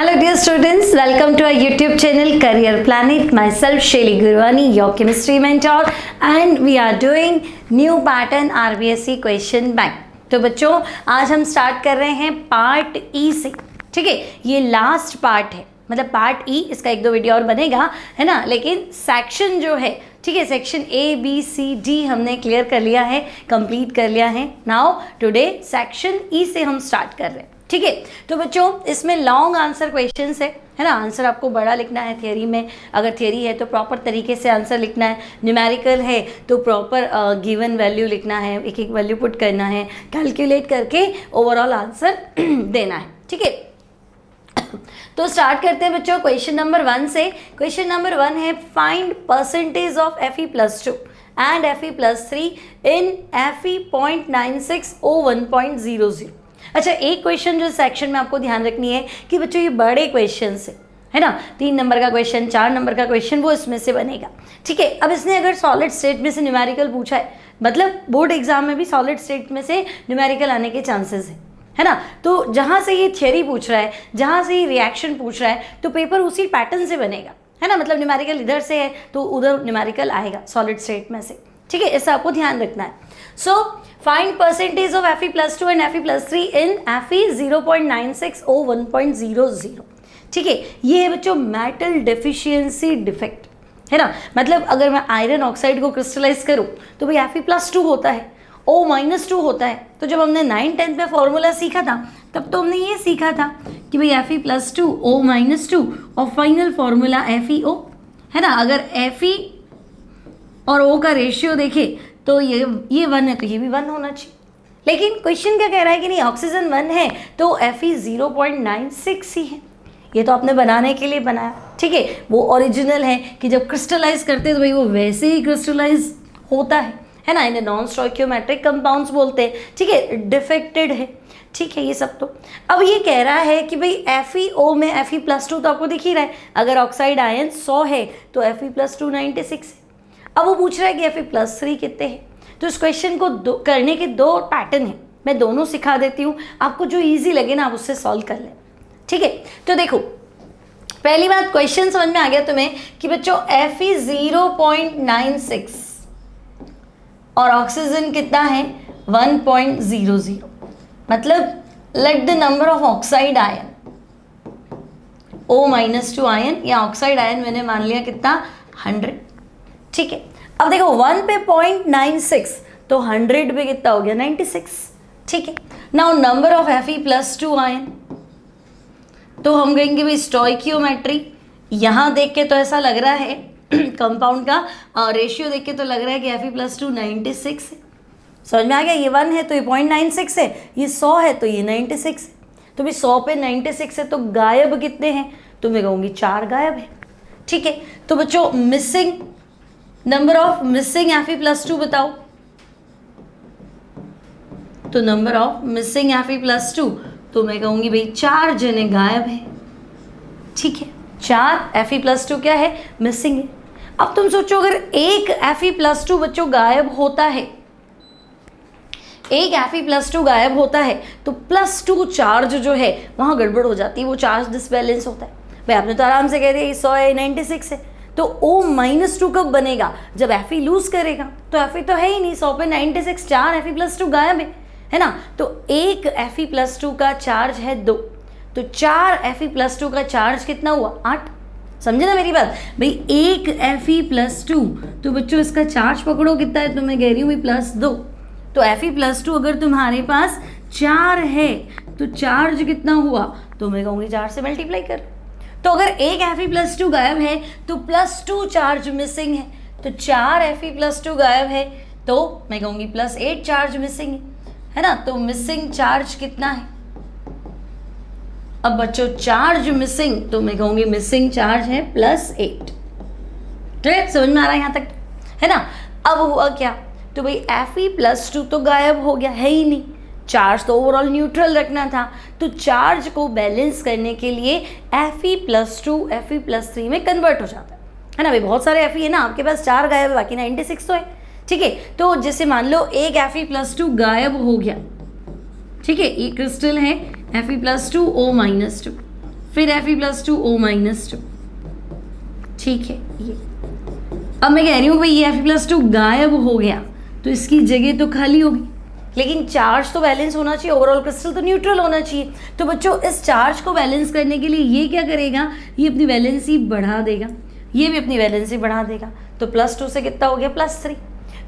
Hello dear students, welcome to our YouTube channel Career Planet. Myself Shaili Gurwani, your chemistry mentor, and we are doing new pattern RBSC question bank. तो बच्चों आज हम start कर रहे हैं part ई से, ठीक है। ये लास्ट पार्ट है, मतलब पार्ट ई, इसका एक दो वीडियो और बनेगा, है ना। लेकिन सेक्शन जो है, ठीक है, section A B C D हमने क्लियर कर लिया है, कंप्लीट कर लिया है। नाउ टुडे सेक्शन ई से हम स्टार्ट कर रहे हैं, ठीक है। तो बच्चों इसमें लॉन्ग आंसर क्वेश्चंस है ना। आंसर आपको बड़ा लिखना है थियरी में, अगर थियरी है तो प्रॉपर तरीके से आंसर लिखना है। न्यूमेरिकल है तो प्रॉपर गिवन वैल्यू लिखना है, एक एक वैल्यू पुट करना है, कैलकुलेट करके ओवरऑल आंसर देना है, ठीक है। तो स्टार्ट करते हैं बच्चों क्वेश्चन नंबर 1 से। क्वेश्चन नंबर 1 है find percentage of Fe+2 and Fe+3 in Fe.96O1.00। अच्छा, एक क्वेश्चन जो सेक्शन में आपको ध्यान रखनी है कि बच्चों ये बड़े क्वेश्चन है ना, 3 नंबर का क्वेश्चन, 4 नंबर का क्वेश्चन, वो इसमें से बनेगा, ठीक है। अब इसने अगर सॉलिड स्टेट में से न्यूमेरिकल पूछा है, मतलब बोर्ड एग्जाम में भी सॉलिड स्टेट में से न्यूमेरिकल आने के चांसेस है ना। तो जहाँ से ये थियरी पूछ रहा है, जहाँ से ये रिएक्शन पूछ रहा है, तो पेपर उसी पैटर्न से बनेगा, है ना। मतलब न्यूमेरिकल इधर से है तो उधर न्यूमेरिकल आएगा सॉलिड स्टेट में से, ठीक है। ऐसा आपको ध्यान रखना है। So find percentage of Fe+2 and Fe+3 in Fe0.96O1.00, ठीक है। ये है बच्चों मेटल डेफिशिएंसी डिफेक्ट, है ना। मतलब अगर मैं आयरन ऑक्साइड को क्रिस्टलाइज करूं तो भाई Fe+2 होता है, O-2 होता है। तो जब हमने 9th-10th में फॉर्मूला सीखा था तब तो हमने ये सीखा था कि भाई Fe+2 O-2 और फाइनल फॉर्मूला FeO, है ना। अगर Fe और O का रेशियो देखें तो ये 1 है तो ये भी 1 होना चाहिए। लेकिन क्वेश्चन क्या कह रहा है कि नहीं, ऑक्सीजन 1 है तो Fe 0.96 ही है। ये तो आपने बनाने के लिए बनाया, ठीक है। वो ओरिजिनल है कि जब क्रिस्टलाइज करते हैं तो भाई वो वैसे ही क्रिस्टलाइज होता है ना। इन्हें नॉन स्टोइकियोमेट्रिक कंपाउंड्स बोलते हैं, ठीक है। डिफेक्टेड है, ठीक है, ये सब। तो अब ये कह रहा है कि भाई FeO में Fe+2 तो आपको दिख ही रहा है। अगर ऑक्साइड आयन 100 है तो Fe+2 96 है। अब वो पूछ रहा है कि Fe+3 कितने हैं। तो इस क्वेश्चन को करने के 2 पैटर्न हैं, मैं दोनों सिखा देती हूँ, आपको जो इजी लगे ना आप उससे सॉल्व कर लें, ठीक है। तो देखो पहली बात, क्वेश्चन समझ में आ गया तुम्हें कि बच्चों Fe 0.96 और ऑक्सीजन कितना है 1.00, मतलब late the number of oxide ion O-2 ion या ऑक्साइड आयन मैंने मान लिया कितना 100, ठीक है। अब देखो 1 पे 0.96 तो 100 पे कितना हो गया 96, ठीक है। Now number of Fe+2 ion, तो हम कहेंगे भाई स्टोइकियोमेट्री। यहाँ देख के तो ऐसा लग रहा है कंपाउंड का रेशियो देख के तो लग रहा है कि Fe+2 96 है। समझ में आ गया, ये 1 है तो ये 0.96 है, ये 100 है तो ये 96 है। तो भाई 100 पे 96 है तो गायब कितने हैं, तो मैं कहूँगी 4 गायब है, ठीक है। तो बच्चों missing number of missing Fe+2 बताओ। तो नंबर ऑफ मिसिंग Fe+2 तो मैं कहूँगी भाई 4 जने गायब है, ठीक है। 4 Fe+2 क्या है, मिसिंग है। अब तुम सोचो अगर एक Fe+2 बच्चों गायब होता है, एक Fe+2 गायब होता है तो +2 चार्ज जो है वहाँ गड़बड़ हो जाती है, वो चार्ज डिसबैलेंस होता है। भाई आपने तो आराम से कह दिया 100 है 96 है, तो O-2 कब बनेगा, जब Fe लूज करेगा। तो Fe तो है ही नहीं, 100 पे 96, 4 Fe+2 गायब है ना। तो एक Fe+2 का चार्ज है 2, तो 4 Fe+2 का चार्ज कितना हुआ 8। समझे ना मेरी बात भाई, एक Fe+2 तो बच्चों इसका चार्ज पकड़ो कितना है, तो मैं कह रही हूँ +2। तो Fe+2 अगर तुम्हारे पास 4 है तो चार्ज कितना हुआ, तो मैं कहूँगी 4 से मल्टीप्लाई कर। तो अगर एक Fe+2 गायब है तो +2 चार्ज मिसिंग है, तो 4 Fe+2 गायब है तो मैं कहूँगी +8 चार्ज मिसिंग है ना। तो मिसिंग चार्ज कितना है, अब बच्चों चार्ज मिसिंग तो मैं कहूँगी मिसिंग चार्ज है +8, ठीक, समझ में आ रहा है यहाँ तक, है ना। अब हुआ क्या, तो भाई Fe+2 तो गायब हो गया, है ही नहीं। चार्ज तो ओवरऑल न्यूट्रल रखना था, तो चार्ज को बैलेंस करने के लिए Fe+2 Fe+3 में कन्वर्ट हो जाता है ना। भाई बहुत सारे Fe है ना, आपके पास 4 गायब है, बाकी 96 तो है, ठीक है। तो जैसे मान लो एक Fe+2 गायब हो गया, ठीक है, ये क्रिस्टल है Fe+2 O-2, फिर Fe+2 O-2, ठीक है। ये अब मैं कह रही हूँ भाई ये Fe+2 गायब हो गया तो इसकी जगह तो खाली होगी, लेकिन चार्ज तो बैलेंस होना चाहिए, ओवरऑल क्रिस्टल तो न्यूट्रल होना चाहिए। तो बच्चों इस चार्ज को बैलेंस करने के लिए ये क्या करेगा, ये अपनी वैलेंसी बढ़ा देगा, ये भी अपनी वैलेंसी बढ़ा देगा। तो +2 से कितना हो गया +3।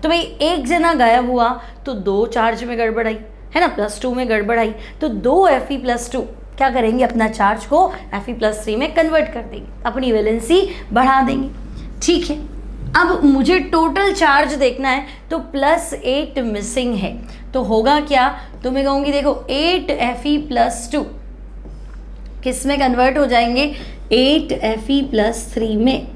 तो भाई एक जना गायब हुआ तो 2 चार्ज में गड़बड़ आई, है ना, +2 में गड़बड़ आई तो 2 Fe+2 क्या करेंगे, अपना चार्ज को Fe+3 में कन्वर्ट कर देंगे, अपनी वैलेंसी बढ़ा देंगे, ठीक है। अब मुझे टोटल चार्ज देखना है तो +8 मिसिंग है, तो होगा क्या, तो मैं कहूँगी देखो 8 Fe+2 किस में कन्वर्ट हो जाएंगे, 8 Fe+3 में।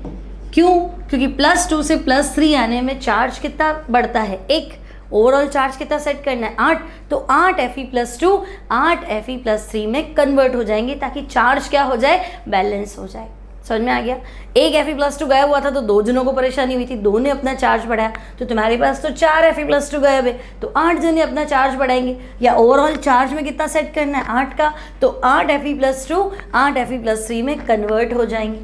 क्यों, क्योंकि +2 से +3 आने में चार्ज कितना बढ़ता है, 1। ओवरऑल चार्ज कितना सेट करना है, 8। तो 8 Fe+2 8 Fe+3 में कन्वर्ट हो जाएंगे ताकि चार्ज क्या हो जाए, बैलेंस हो जाए। समझ में आ गया। एक Fe+2 गायब हुआ था तो 2 जनों को परेशानी हुई थी, 2 ने अपना चार्ज बढ़ाया, तो तुम्हारे पास तो 4 Fe+2 गायब है तो 8 जने अपना चार्ज बढ़ाएंगे, या ओवरऑल चार्ज में कितना सेट करना है, 8 का, तो 8 Fe+2 8 Fe+3 में कन्वर्ट हो जाएंगे,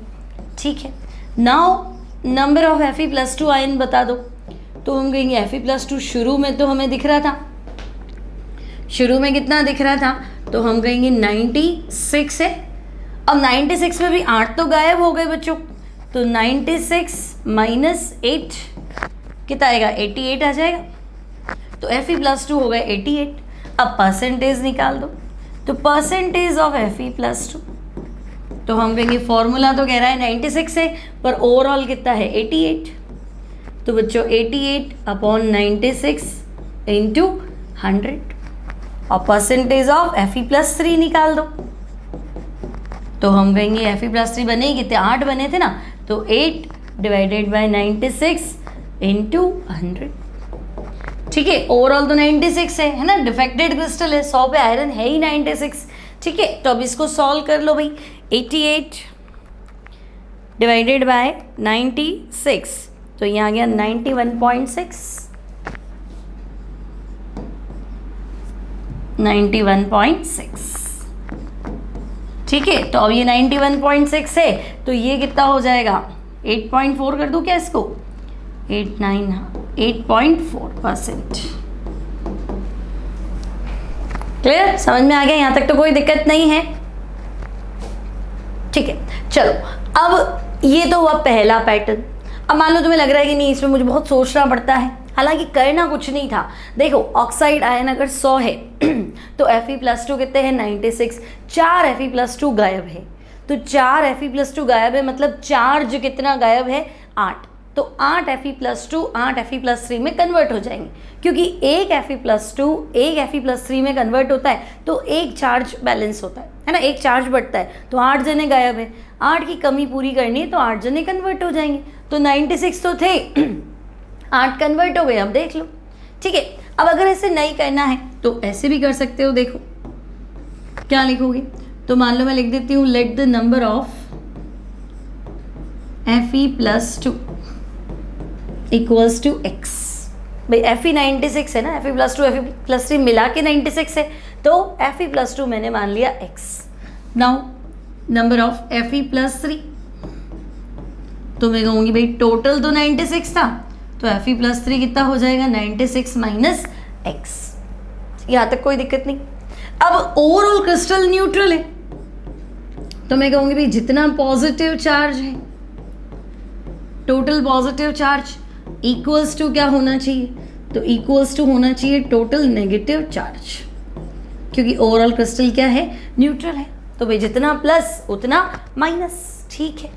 ठीक है। Now number of Fe+2 ion बता दो, तो हम कहेंगे Fe+2 शुरू में तो हमें दिख रहा था, शुरू में कितना दिख रहा था, तो हम कहेंगे 96 है। अब 96 में भी 8 तो गायब हो गए बच्चों, तो 96 - 8 कितना आएगा, 88 आ जाएगा। तो Fe+2 हो गए 88। अब परसेंटेज निकाल दो, तो परसेंटेज ऑफ Fe+2, तो हम कहेंगे फॉर्मूला तो कह रहा है 96 है पर ओवरऑल कितना है 88, तो बच्चों 88/96 × 100, और परसेंटेज ऑफ Fe+3 निकाल दो, तो हम कहेंगे Fe+3 बने कितने, 8 बने थे ना, तो 8/96 × 100, ठीक है। ओवरऑल तो 96 है ना, डिफेक्टेड क्रिस्टल है, 100 पे आयरन है ही 96, ठीक है। तो अब इसको सॉल्व कर लो भाई, 88/96, तो यहाँ आ गया 91.6, 91.6, ठीक है। तो अब ये 91.6 है तो ये कितना हो जाएगा, 8.4 कर दूं क्या इसको, 8.4%। क्लियर, समझ में आ गया, यहाँ तक तो कोई दिक्कत नहीं है, ठीक है। चलो अब ये तो हुआ पहला पैटर्न। अब मान लो तुम्हें लग रहा है कि नहीं इसमें मुझे बहुत सोचना पड़ता है, हालांकि करना कुछ नहीं था। देखो ऑक्साइड आयन अगर 100 है तो Fe+2 कितने हैं, 96, 4 Fe+2 गायब है, तो 4 Fe+2 गायब है मतलब चार्ज कितना गायब है, 8, तो 8 Fe+2 8 Fe+3 में कन्वर्ट हो जाएंगे, क्योंकि एक Fe+2 एक Fe+3 में कन्वर्ट होता है तो एक चार्ज बैलेंस होता है ना, एक चार्ज बढ़ता है, तो 8 जने गायब है, 8 की कमी पूरी करनी है तो 8 जने कन्वर्ट हो जाएंगे, तो 96 तो थे 8 कन्वर्ट हो गए। अब देख लो, ठीक है। अब अगर ऐसे नहीं करना है तो ऐसे भी कर सकते हो, देखो क्या लिखोगे, तो मान लो मैं लिख देती हूँ let the number of Fe+2 equals to x। भाई Fe 96 है ना, Fe+2 Fe+3 मिला के 96 है, तो Fe+2 मैंने मान लिया x। Now number of Fe+3, तो मैं कहूँगी भाई टोटल तो 96 था, तो Fe+3 कितना हो जाएगा, 96 - x। यहाँ तक कोई दिक्कत नहीं। अब ओवरऑल क्रिस्टल न्यूट्रल है, तो मैं कहूँगी भाई जितना पॉजिटिव चार्ज है, total positive charge equals to क्या होना चाहिए, तो इक्वल्स टू होना चाहिए टोटल नेगेटिव चार्ज, क्योंकि ओवरऑल क्रिस्टल क्या है, न्यूट्रल है, तो भाई जितना प्लस उतना माइनस, ठीक है।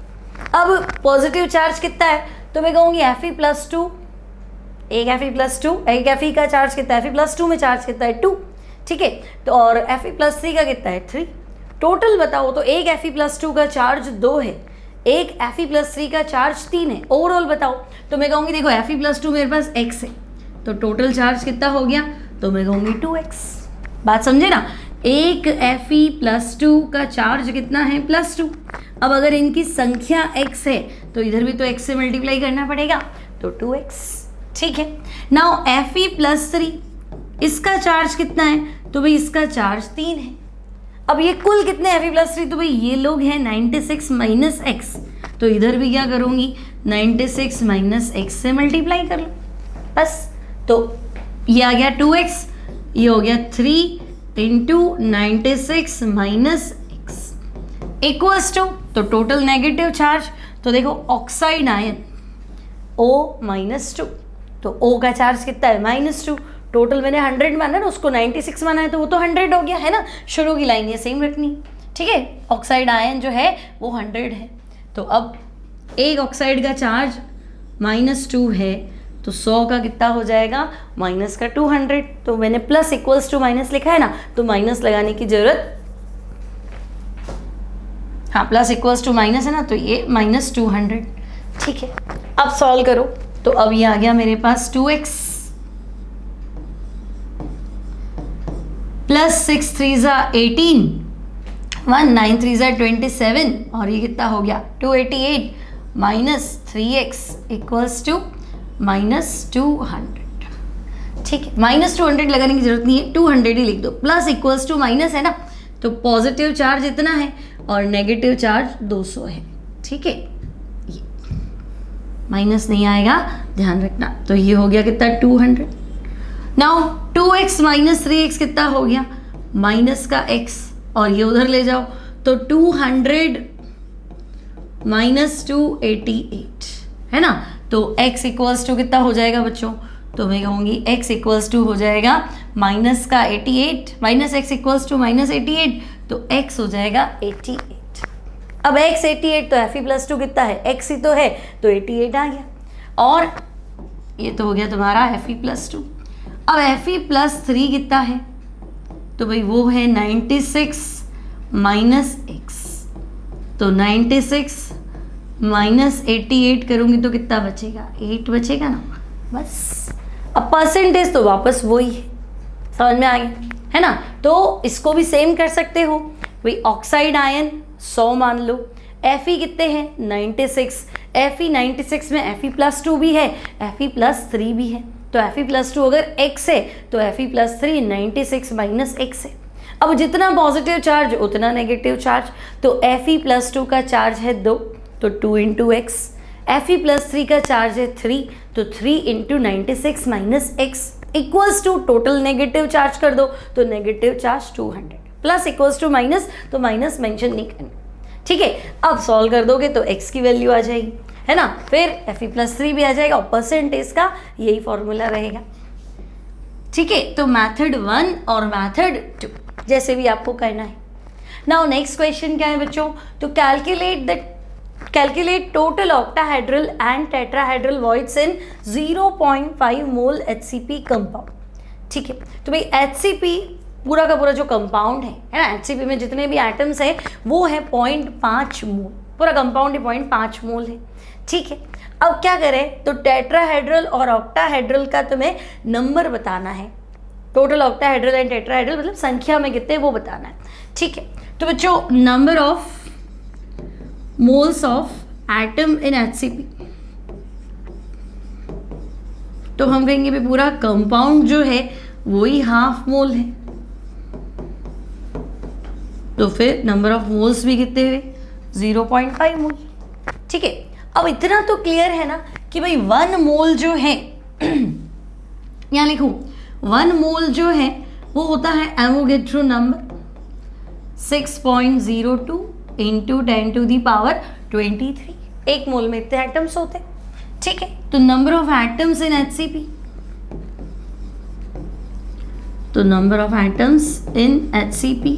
अब पॉजिटिव चार्ज कितना है, तो मैं कहूँगी Fe+2, एक Fe का चार्ज कितना है, Fe+2 में चार्ज कितना है 2, ठीक है। तो और Fe+3 का कितना है 3, टोटल बताओ, तो एक Fe+2 का चार्ज 2 है, एक Fe+3 का चार्ज 3 है, ओवरऑल बताओ, तो मैं कहूँगी देखो Fe+2 मेरे पास x है, तो टोटल चार्ज कितना हो गया, तो मैं कहूँगी 2x। बात समझे ना, एक Fe+2 का चार्ज कितना है, +2। अब अगर इनकी संख्या x है तो इधर भी तो x से मल्टीप्लाई करना पड़ेगा, तो 2x, ठीक है। नाउ Fe+3 इसका चार्ज कितना है, तो भाई इसका चार्ज 3 है। अब ये कुल कितने Fe+3, तो भाई ये लोग हैं 96 माइनस एक्स, तो इधर भी क्या करूँगी 96 माइनस एक्स से मल्टीप्लाई कर लो बस। तो ये आ गया 2x, ये हो गया 3 into 96 minus X equals to, तो टोटल नेगेटिव चार्ज, तो देखो ऑक्साइड आयन O-2, तो O का चार्ज कितना है -2, टोटल मैंने 100 माना ना, उसको 96 माना है तो वो तो 100 हो गया है ना, शुरू की लाइन ये सेम रखनी, ठीक है। ऑक्साइड आयन जो है वो 100 है, तो अब एक ऑक्साइड का चार्ज -2 है, तो 100 का कितना हो जाएगा माइनस का 200, तो मैंने प्लस इक्वल्स टू माइनस लिखा है ना, तो माइनस लगाने की जरूरत, हाँ प्लस इक्वल्स टू माइनस है ना, तो ये -200, ठीक है। अब सॉल्व करो, तो अब ये आ गया मेरे पास 2x प्लस 6 3 ज़ा 18, 1 9 3 ज़ा 27, और ये कितना हो गया 288 माइनस 3x इक्वल्स टू -200, ठीक है। -200 लगाने की जरूरत नहीं है, 200 ही लिख दो, प्लस इक्वल्स टू माइनस है ना, तो पॉजिटिव चार्ज इतना है और नेगेटिव चार्ज 200 है, ठीक है। ये माइनस नहीं आएगा, ध्यान रखना, तो ये हो गया कितना 200। नाउ 2x माइनस 3x कितना हो गया माइनस का x, और ये उधर ले जाओ, तो 200 माइनस 288 है ना, तो x इक्वल्स टू कितना हो जाएगा बच्चों, तो मैं कहूँगी x इक्वल्स टू हो जाएगा माइनस का 88, minus x equals to minus 88, तो x हो जाएगा 88। अब x 88, तो Fe+2 कितना है, x ही तो है, तो 88 आ गया, और ये तो हो गया तुम्हारा Fe+2। अब Fe+3 कितना है, तो भाई वो है 96 माइनस x, तो 96 माइनस 88 करूँगी तो कितना बचेगा, 8 बचेगा ना, बस। अब परसेंटेज तो वापस वही है, समझ में आ गया है ना, तो इसको भी सेम कर सकते हो, भाई ऑक्साइड आयन 100 मान लो, Fe कितने हैं 96, Fe 96 में Fe+2 भी है, Fe+3 भी है, तो Fe+2 अगर x है तो Fe+3 96 माइनस x है। अब जितना पॉजिटिव चार्ज उतना नेगेटिव चार्ज, तो Fe+2 का चार्ज है 2, तो 2 इंटू एक्स, Fe+3 का चार्ज है 3, तो 3 into 96 minus X equals to total negative charge कर दो, तो negative charge 200, plus equals to minus, तो माइनस मेंशन नहीं करना, ठीक है। अब सॉल्व कर दोगे तो x की वैल्यू आ जाएगी, है ना, फिर Fe+3 भी आ जाएगा, और परसेंटेज का यही फॉर्मूला रहेगा, ठीक है। तो मेथड 1 और मेथड 2 जैसे भी आपको करना है। नाउ नेक्स्ट क्वेश्चन क्या है बच्चों, तो calculate total octahedral and tetrahedral voids in 0.5 mole HCP compound, ठीक है। तो भाई HCP पूरा का पूरा जो कंपाउंड है ना, HCP में जितने भी एटम्स है वो है 0.5 मोल, पूरा कंपाउंड 0.5 मोल है, ठीक है। अब क्या करें, तो टेट्राहेड्रल और ऑक्टाहेड्रल का तुम्हें नंबर बताना है, टोटल ऑक्टाहेड्रल एंड टेट्राहेड्रल मतलब संख्या में कितने वो बताना है, ठीक है। तो बच्चों number of moles of atom in HCP, तो हम कहेंगे भी पूरा कंपाउंड जो है वही हाफ मोल है, तो फिर नंबर ऑफ मोल्स भी कितने हुए 0.5 मोल, ठीक है। अब इतना तो क्लियर है ना कि भाई 1 मोल जो है यहाँ लिखूं, 1 मोल जो है वो होता है एवोगैड्रो नंबर 6.02 इंटू 10⁻23, 1 मोल में इतने एटम्स होते हैं, ठीक है। तो number of atoms in HCP, तो number of atoms in HCP,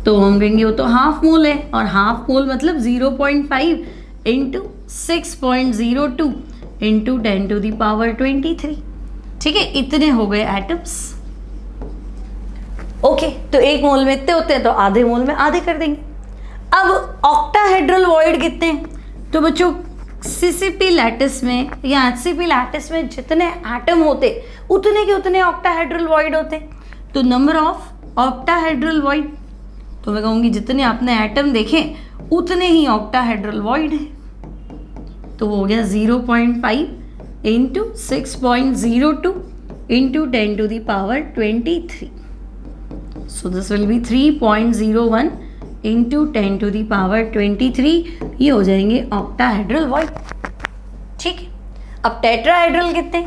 तो हम कहेंगे वो तो हाफ मोल है, और हाफ मोल मतलब 0.5 इंटू 6.02 इंटू 10⁻23, ठीक है। इतने हो गए एटम्स, ओके। तो 1 मोल में इतने होते हैं, तो आधे मोल में आधे कर देंगे। अब ऑक्टाहेड्रल वॉइड कितने हैं, तो बच्चों CCP लैटिस में या HCP लैटिस में जितने एटम होते उतने के उतने ऑक्टाहेड्रल वॉइड होते, तो नंबर ऑफ ऑक्टाहेड्रल वॉइड, तो मैं कहूँगी जितने आपने एटम देखे उतने ही ऑक्टाहेड्रल वॉइड है, तो वो हो गया 0.5 into 6.02 into 10⁻23, so this will be 3.01 into 10 to the power 23, ये हो जाएंगे ऑक्टाहेड्रल वॉइड। ठीक है, अब टेट्राहेड्रल कितने,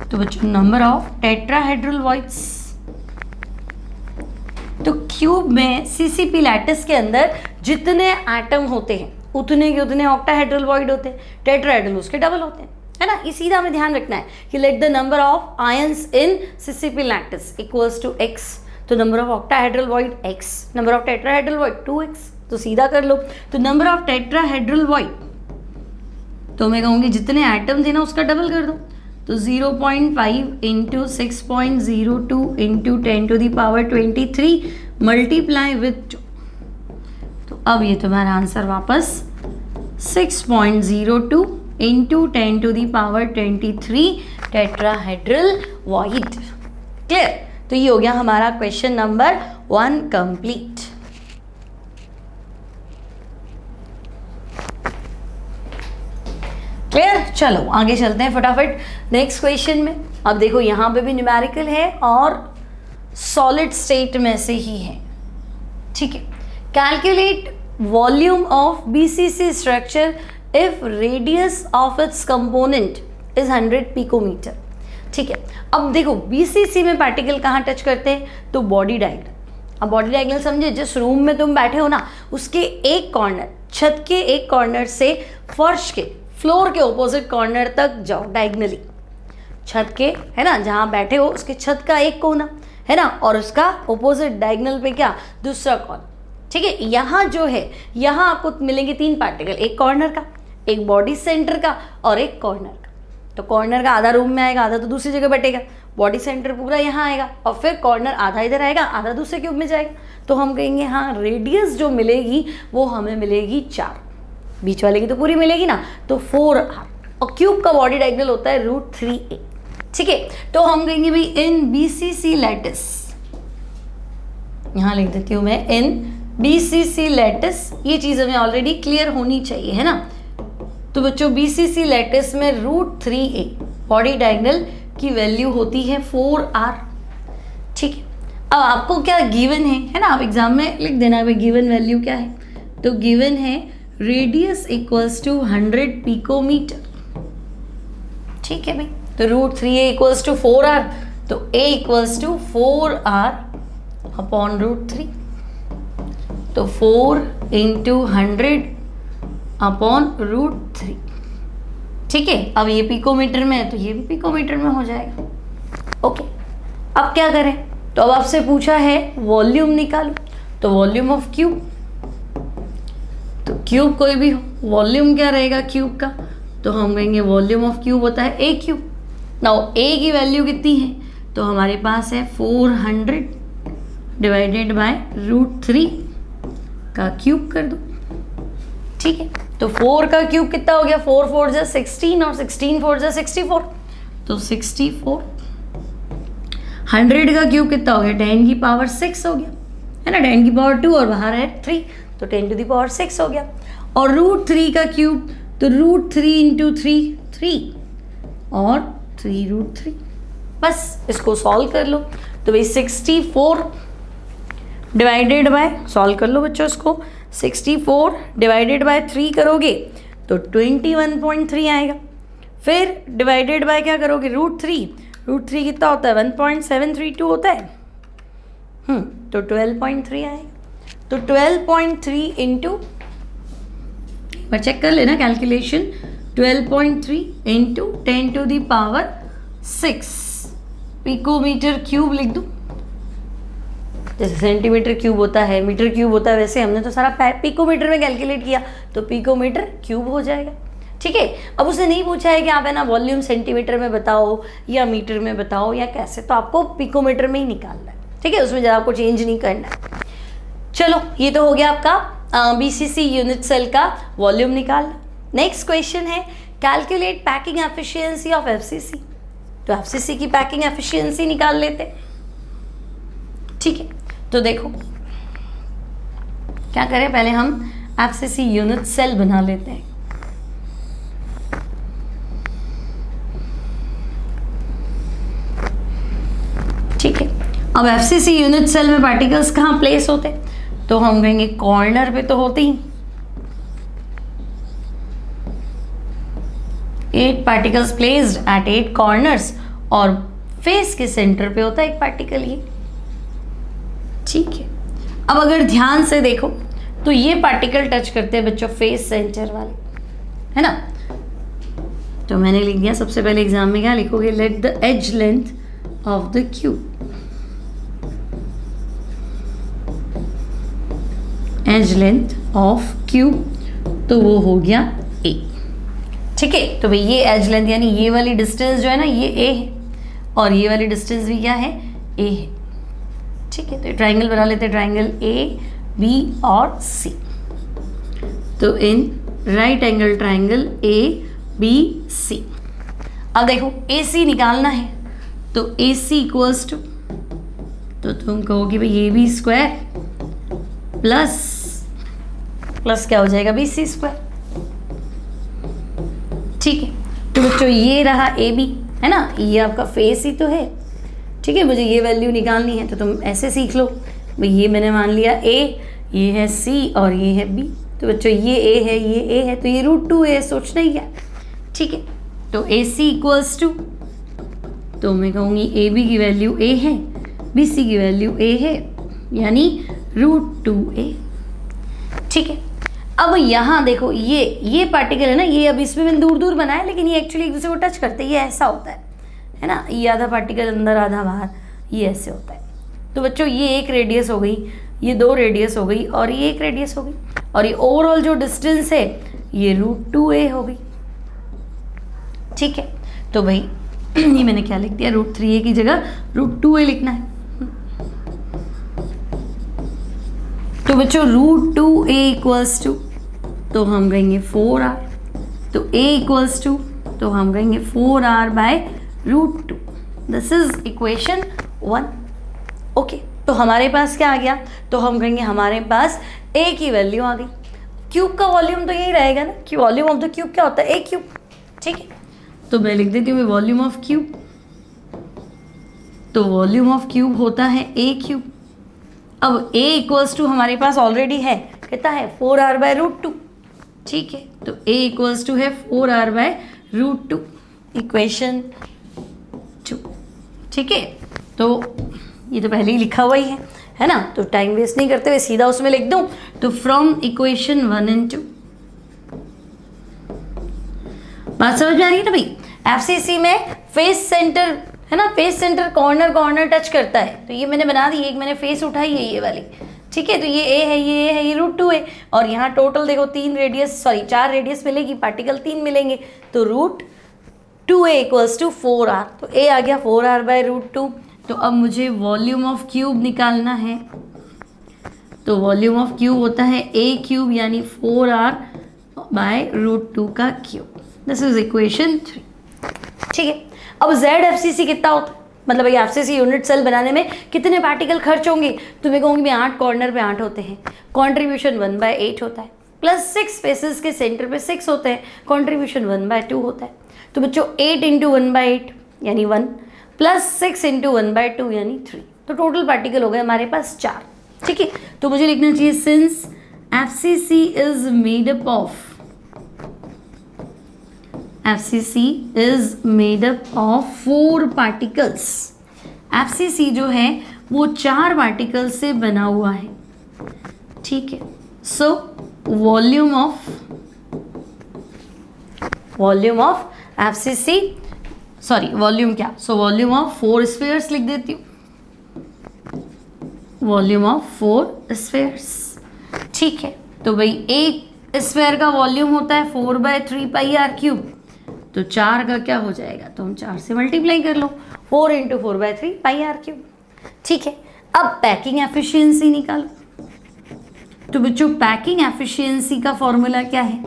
तो बच्चों नंबर ऑफ टेट्राहेड्रल वॉइड्स, तो क्यूब में सीसीपी लैटिस के अंदर जितने एटम होते हैं उतने के उतने ऑक्टाहेड्रल वॉइड होते हैं, टेट्राहेड्रल उसके डबल होते हैं, है ना। ये सीधा हमें ध्यान रखना है कि let the number of ions in CCP lattice equals to x, तो number of octahedral void x, number of tetrahedral void 2x, तो सीधा कर लो। तो नंबर ऑफ टेट्राहेड्रल वॉइड, तो मैं कहूँगी जितने एटम थे ना उसका डबल कर दो, तो 0.5 into 6.02 into 10 to the power 23 multiply with 2, तो अब ये तुम्हारा आंसर वापस 6.02 into 10 to the power 23 tetrahedral void. Clear, तो ये हो गया हमारा क्वेश्चन नंबर 1 कंप्लीट। क्लियर, चलो आगे चलते हैं फटाफट नेक्स्ट क्वेश्चन में। अब देखो यहाँ पे भी न्यूमेरिकल है और सॉलिड स्टेट में से ही है। ठीक है, calculate volume of BCC structure if radius of its component is 100 picometer. ठीक है, अब देखो बीसीसी में पार्टिकल कहाँ टच करते हैं, तो बॉडी डायगोनल। अब बॉडी डायगोनल समझे, जिस रूम में तुम बैठे हो ना उसके एक कॉर्नर, छत के एक कॉर्नर से फर्श के फ्लोर के ऑपोजिट कॉर्नर तक जाओ डायगोनली, छत के, है ना, जहाँ बैठे हो उसके छत का एक कोना, है ना, और उसका ऑपोजिट डायगोनल पे क्या दूसरा कॉर्नर। ठीक है, यहाँ जो है यहाँ आपको मिलेंगे 3 पार्टिकल, एक कॉर्नर का, एक बॉडी सेंटर का और एक कॉर्नर का। तो कॉर्नर का आधा रूम में आएगा, आधा तो दूसरी जगह बैठेगा, बॉडी सेंटर पूरा यहाँ आएगा और फिर कॉर्नर आधा इधर आएगा, आधा दूसरे क्यूब में जाएगा। तो हम कहेंगे हाँ रेडियस जो मिलेगी वो हमें मिलेगी 4, बीच वाले की तो पूरी मिलेगी ना, तो 4r, और क्यूब का बॉडी डायगोनल होता है √3a। ठीक है, तो हम कहेंगे भाई इन बीसीसी लैटिस, यहाँ लिख देती हूँ मैं इन बीसीसी लैटिस, ये चीज़ हमें ऑलरेडी क्लियर होनी चाहिए, है ना। तो बच्चों बीसीसी लैटिस में √3a बॉडी डायगोनल की वैल्यू होती है 4r। ठीक है, अब आपको क्या गिवन है ना, आप एग्जाम में लिख देना भाई गिवन वैल्यू क्या है, तो गिवन है रेडियस इक्वल्स टू 100 पिकोमीटर। ठीक है भाई, तो √3a इक्वल्स टू 4r, तो a equals to 4r upon √3, तो 4 इंटू 100 अपॉन √3। ठीक है, अब ये पिकोमीटर में है तो ये भी पिकोमीटर में हो जाएगा। ओके, अब क्या करें, तो अब आपसे पूछा है वॉल्यूम निकालो, तो वॉल्यूम ऑफ क्यूब, तो क्यूब कोई भी हो, वॉल्यूम क्या रहेगा क्यूब का, तो हम कहेंगे वॉल्यूम ऑफ क्यूब होता है a क्यूब। नाउ a की वैल्यू कितनी है, तो हमारे पास है 400 डिवाइडेड बाय √3 का क्यूब कर दो। ठीक है, तो 4 का क्यूब कितना हो गया, 4 4 जा 16 और 16 4 जा 64, तो 64। 100 का क्यूब कितना हो गया, 10 की पावर 6 हो गया, है ना, 10 की पावर 2 और बाहर है 3, तो 10 टू द पावर 6 हो गया। और √3 का क्यूब, तो √3 इंटू 3 3 और 3 √3, बस इसको सॉल्व कर लो। तो भाई 64 डिवाइडेड बाय, सॉल्व कर लो बच्चों इसको, 64 डिवाइडेड बाय 3 करोगे तो 21.3 आएगा। फिर डिवाइडेड बाय क्या करोगे, √3 कितना होता है 1.732 होता है, तो 12.3 आएगा। तो 12.3 इंटू, चेक कर लेना calculation, 12.3 into 10 to the power 6 picometer cube लिख दूँ, जैसे सेंटीमीटर क्यूब होता है, मीटर क्यूब होता है, वैसे हमने तो सारा पिकोमीटर में कैलकुलेट किया तो पिकोमीटर क्यूब हो जाएगा। ठीक है, अब उसे नहीं पूछा है कि आप है ना वॉल्यूम सेंटीमीटर में बताओ या मीटर में बताओ या कैसे, तो आपको पिकोमीटर में ही निकालना है। ठीक है, उसमें ज़्यादा आपको चेंज नहीं करना है। चलो, ये तो हो गया आपका बीसीसी यूनिट सेल का वॉल्यूम निकालना। नेक्स्ट क्वेश्चन है calculate packing efficiency of FCC. तो एफसीसी की पैकिंग एफिशिएंसी निकाल लेते। ठीक है, तो देखो क्या करें, पहले हम एफसीसी यूनिट सेल बना लेते हैं। ठीक है, अब एफसीसी यूनिट सेल में पार्टिकल्स कहाँ प्लेस होते हैं? तो हम कहेंगे कॉर्नर पे तो होते ही, 8 पार्टिकल्स प्लेस्ड एट 8 कॉर्नर्स, और फेस के सेंटर पे होता है एक पार्टिकल ये, ठीक है। अब अगर ध्यान से देखो तो ये पार्टिकल टच करते हैं बच्चों फेस सेंटर वाले, है ना। तो मैंने लिख दिया, सबसे पहले एग्जाम में क्या लिखोगे, let the edge length of the cube, edge length of cube, तो वो हो गया ए, ठीक है। तो भाई ये एज लेंथ यानी ये वाली डिस्टेंस जो है ना ये ए है, और ये वाली डिस्टेंस भी क्या है, ए है, ठीक है। तो ट्राइंगल बना लेते हैं, ट्राइंगल ए बी और सी। तो in right angle triangle A B C, अब देखो ए सी निकालना है, तो ए सी इक्वल्स टू, तो तुम कहोगे भाई ए बी स्क्वायर प्लस क्या हो जाएगा, बी सी स्क्वायर, ठीक है। तो बच्चों ये रहा ए बी, है ना, ये आपका फेस ही तो है, ठीक है। मुझे ये वैल्यू निकालनी है तो तुम ऐसे सीख लो, भाई ये मैंने मान लिया ए, ये है सी और ये है बी, तो बच्चों ये ए है, ये ए है, तो ये √2a सोचना ही है, ठीक है। तो ए सी इक्वल्स टू, तो मैं कहूँगी ए बी की वैल्यू ए है, बी सी की वैल्यू ए है, यानी √2a, ठीक है। अब यहाँ देखो ये पार्टिकल है ना, ये अब इसमें मैंने दूर दूर बनाया, लेकिन ये एक्चुअली एक दूसरे को टच करते हैं, ये ऐसा होता है ना, ये आधा पार्टिकल अंदर आधा बाहर, ये ऐसे होता है। तो बच्चों ये एक रेडियस हो गई, ये 2 रेडियस हो गई, और ये एक रेडियस हो गई, और ये ओवरऑल जो डिस्टेंस है ये √2a हो गई, ठीक है। तो भाई ये मैंने क्या लिख दिया, √3a की जगह √2a लिखना है। तो बच्चों √2a इक्वल्स टू, तो हम कहेंगे 4r, तो a इक्वल्स टू, तो हम कहेंगे 4r by √2, this is equation 1, okay. तो हमारे पास क्या आ गया, तो हम कहेंगे हमारे पास a की वैल्यू आ गई। क्यूब का वॉल्यूम तो यही रहेगा ना, कि वॉल्यूम ऑफ द क्यूब क्या होता है, a क्यूब, ठीक है। तो मैं लिख देती हूँ वॉल्यूम ऑफ क्यूब, तो वॉल्यूम ऑफ क्यूब होता है a क्यूब। अब a इक्वल्स टू हमारे पास ऑलरेडी है, कितना है, 4r बाय √2, ठीक है। तो a इक्वल्स टू है 4r बाय √2, इक्वेशन 2, ठीक है। तो ये तो पहले ही लिखा हुआ ही है ना, तो टाइम वेस्ट नहीं करते हुए सीधा उसमें लिख दूं, तो फ्रॉम इक्वेशन 1 and 2, बात समझ में आ रही है ना भाई। एफसीसी में फेस सेंटर है ना, फेस सेंटर कॉर्नर टच करता है, तो ये मैंने बना दी, एक मैंने फेस उठाई है ये वाली, ठीक है। तो ये ए है, ये है, ये √2 है, और यहाँ टोटल देखो 4 रेडियस मिलेगी, पार्टिकल 3 मिलेंगे, तो √2a इक्वल्स टू 4r, तो a आ गया 4r बाय √2। तो अब मुझे वॉल्यूम ऑफ क्यूब निकालना है, तो वॉल्यूम ऑफ क्यूब होता है a क्यूब यानी 4r बाय √2 का क्यूब, दिस इज इक्वेशन 3, ठीक है। अब ZFCC कितना होता है, मतलब ये एफसीसी यूनिट सेल बनाने में कितने पार्टिकल खर्च होंगे, तो मैं कहूँगी 8 कॉर्नर पे 8 होते हैं, कंट्रीब्यूशन 1/8 होता है, प्लस 6 फेसेस के सेंटर पे 6 होते हैं, कंट्रीब्यूशन 1/2 होता है। तो बच्चों 8 × 1/8 यानी 1, प्लस 6 × 1/2 यानी 3, तो टोटल पार्टिकल हो गए हमारे पास 4, ठीक है। तो मुझे लिखना चाहिए since FCC is made up of, FCC is made up of 4 particles, FCC जो है वो 4 पार्टिकल्स से बना हुआ है, ठीक है। So volume of FCC, sorry volume क्या, सो वॉल्यूम ऑफ 4 स्फीयर्स लिख देती हूँ, वॉल्यूम ऑफ 4 स्फीयर्स, ठीक है। तो भाई एक स्फीयर का वॉल्यूम होता है 4/3 πr³, तो 4 का क्या हो जाएगा, तो हम 4 से मल्टीप्लाई कर लो, 4 × 4/3 πr³, ठीक है। अब पैकिंग एफिशिएंसी निकालो, तो बच्चों पैकिंग एफिशिएंसी का फॉर्मूला क्या है,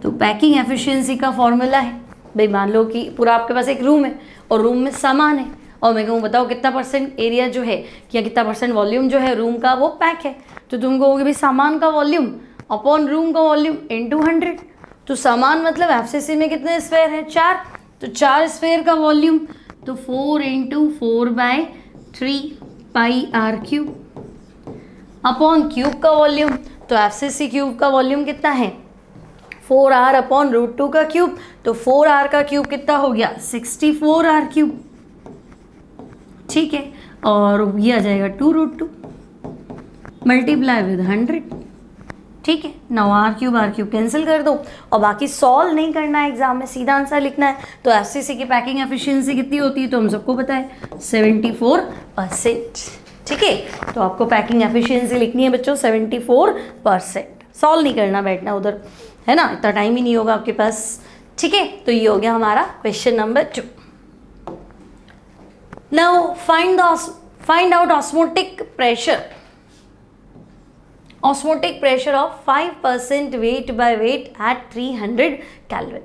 तो पैकिंग एफिशिएंसी का फॉर्मूला है, भाई मान लो कि पूरा आपके पास एक रूम है और रूम में सामान है, और मैं कहूँ बताओ कितना % एरिया जो है या कितना % वॉल्यूम जो है रूम का वो पैक है, तो तुम कहोगे भाई सामान का वॉल्यूम अपॉन रूम का वॉल्यूम × 100, तो सामान मतलब एफसीसी में कितने स्फीयर हैं, 4, तो 4 स्फीयर का वॉल्यूम, तो 4 × 4/3 पाई आर क्यूब अपॉन क्यूब का वॉल्यूम, तो एफसीसी क्यूब का वॉल्यूम कितना है 4r अपॉन रूट 2 का क्यूब, तो 4r का क्यूब कितना हो गया 64r क्यूब, ठीक है, और ये आ जाएगा 2 रूट 2 मल्टीप्लाई विद 100, ठीक है। नाउ आर क्यूब कैंसिल कर दो और बाकी सॉल्व नहीं करना है एग्जाम में, सीधा आंसर लिखना है। तो एफसीसी की पैकिंग एफिशिएंसी कितनी होती है तो हम सबको पता है 74%, ठीक है। तो आपको पैकिंग एफिशिएंसी लिखनी है बच्चों 74%, सॉल्व नहीं करना बैठना उधर, है ना, इतना टाइम ही नहीं होगा आपके पास, ठीक है। तो ये हो गया हमारा question number 2। Now find out osmotic pressure of 5% weight by weight at 300 Kelvin,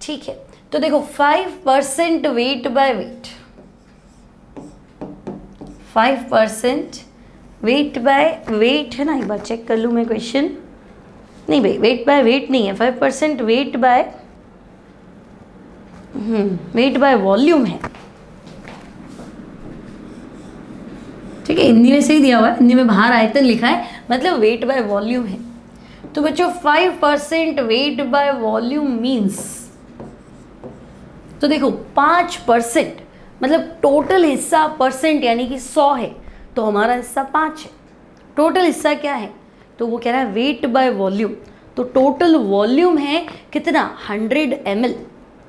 ठीक है। तो देखो 5% weight by weight, 5% weight by weight है ना, एक बार चेक कर लूँ मैं क्वेश्चन, नहीं भाई weight by weight नहीं है, 5% weight by वॉल्यूम है, ठीक है। हिंदी में सही दिया हुआ है, हिंदी में बाहर आयतन लिखा है, मतलब वेट बाय वॉल्यूम है। तो बच्चों 5% वेट बाय वॉल्यूम मींस, तो देखो 5% मतलब टोटल हिस्सा परसेंट यानी कि 100 है, तो हमारा हिस्सा 5 है। टोटल हिस्सा क्या है तो वो कह रहा है वेट बाय वॉल्यूम, तो टोटल वॉल्यूम है कितना 100 ml,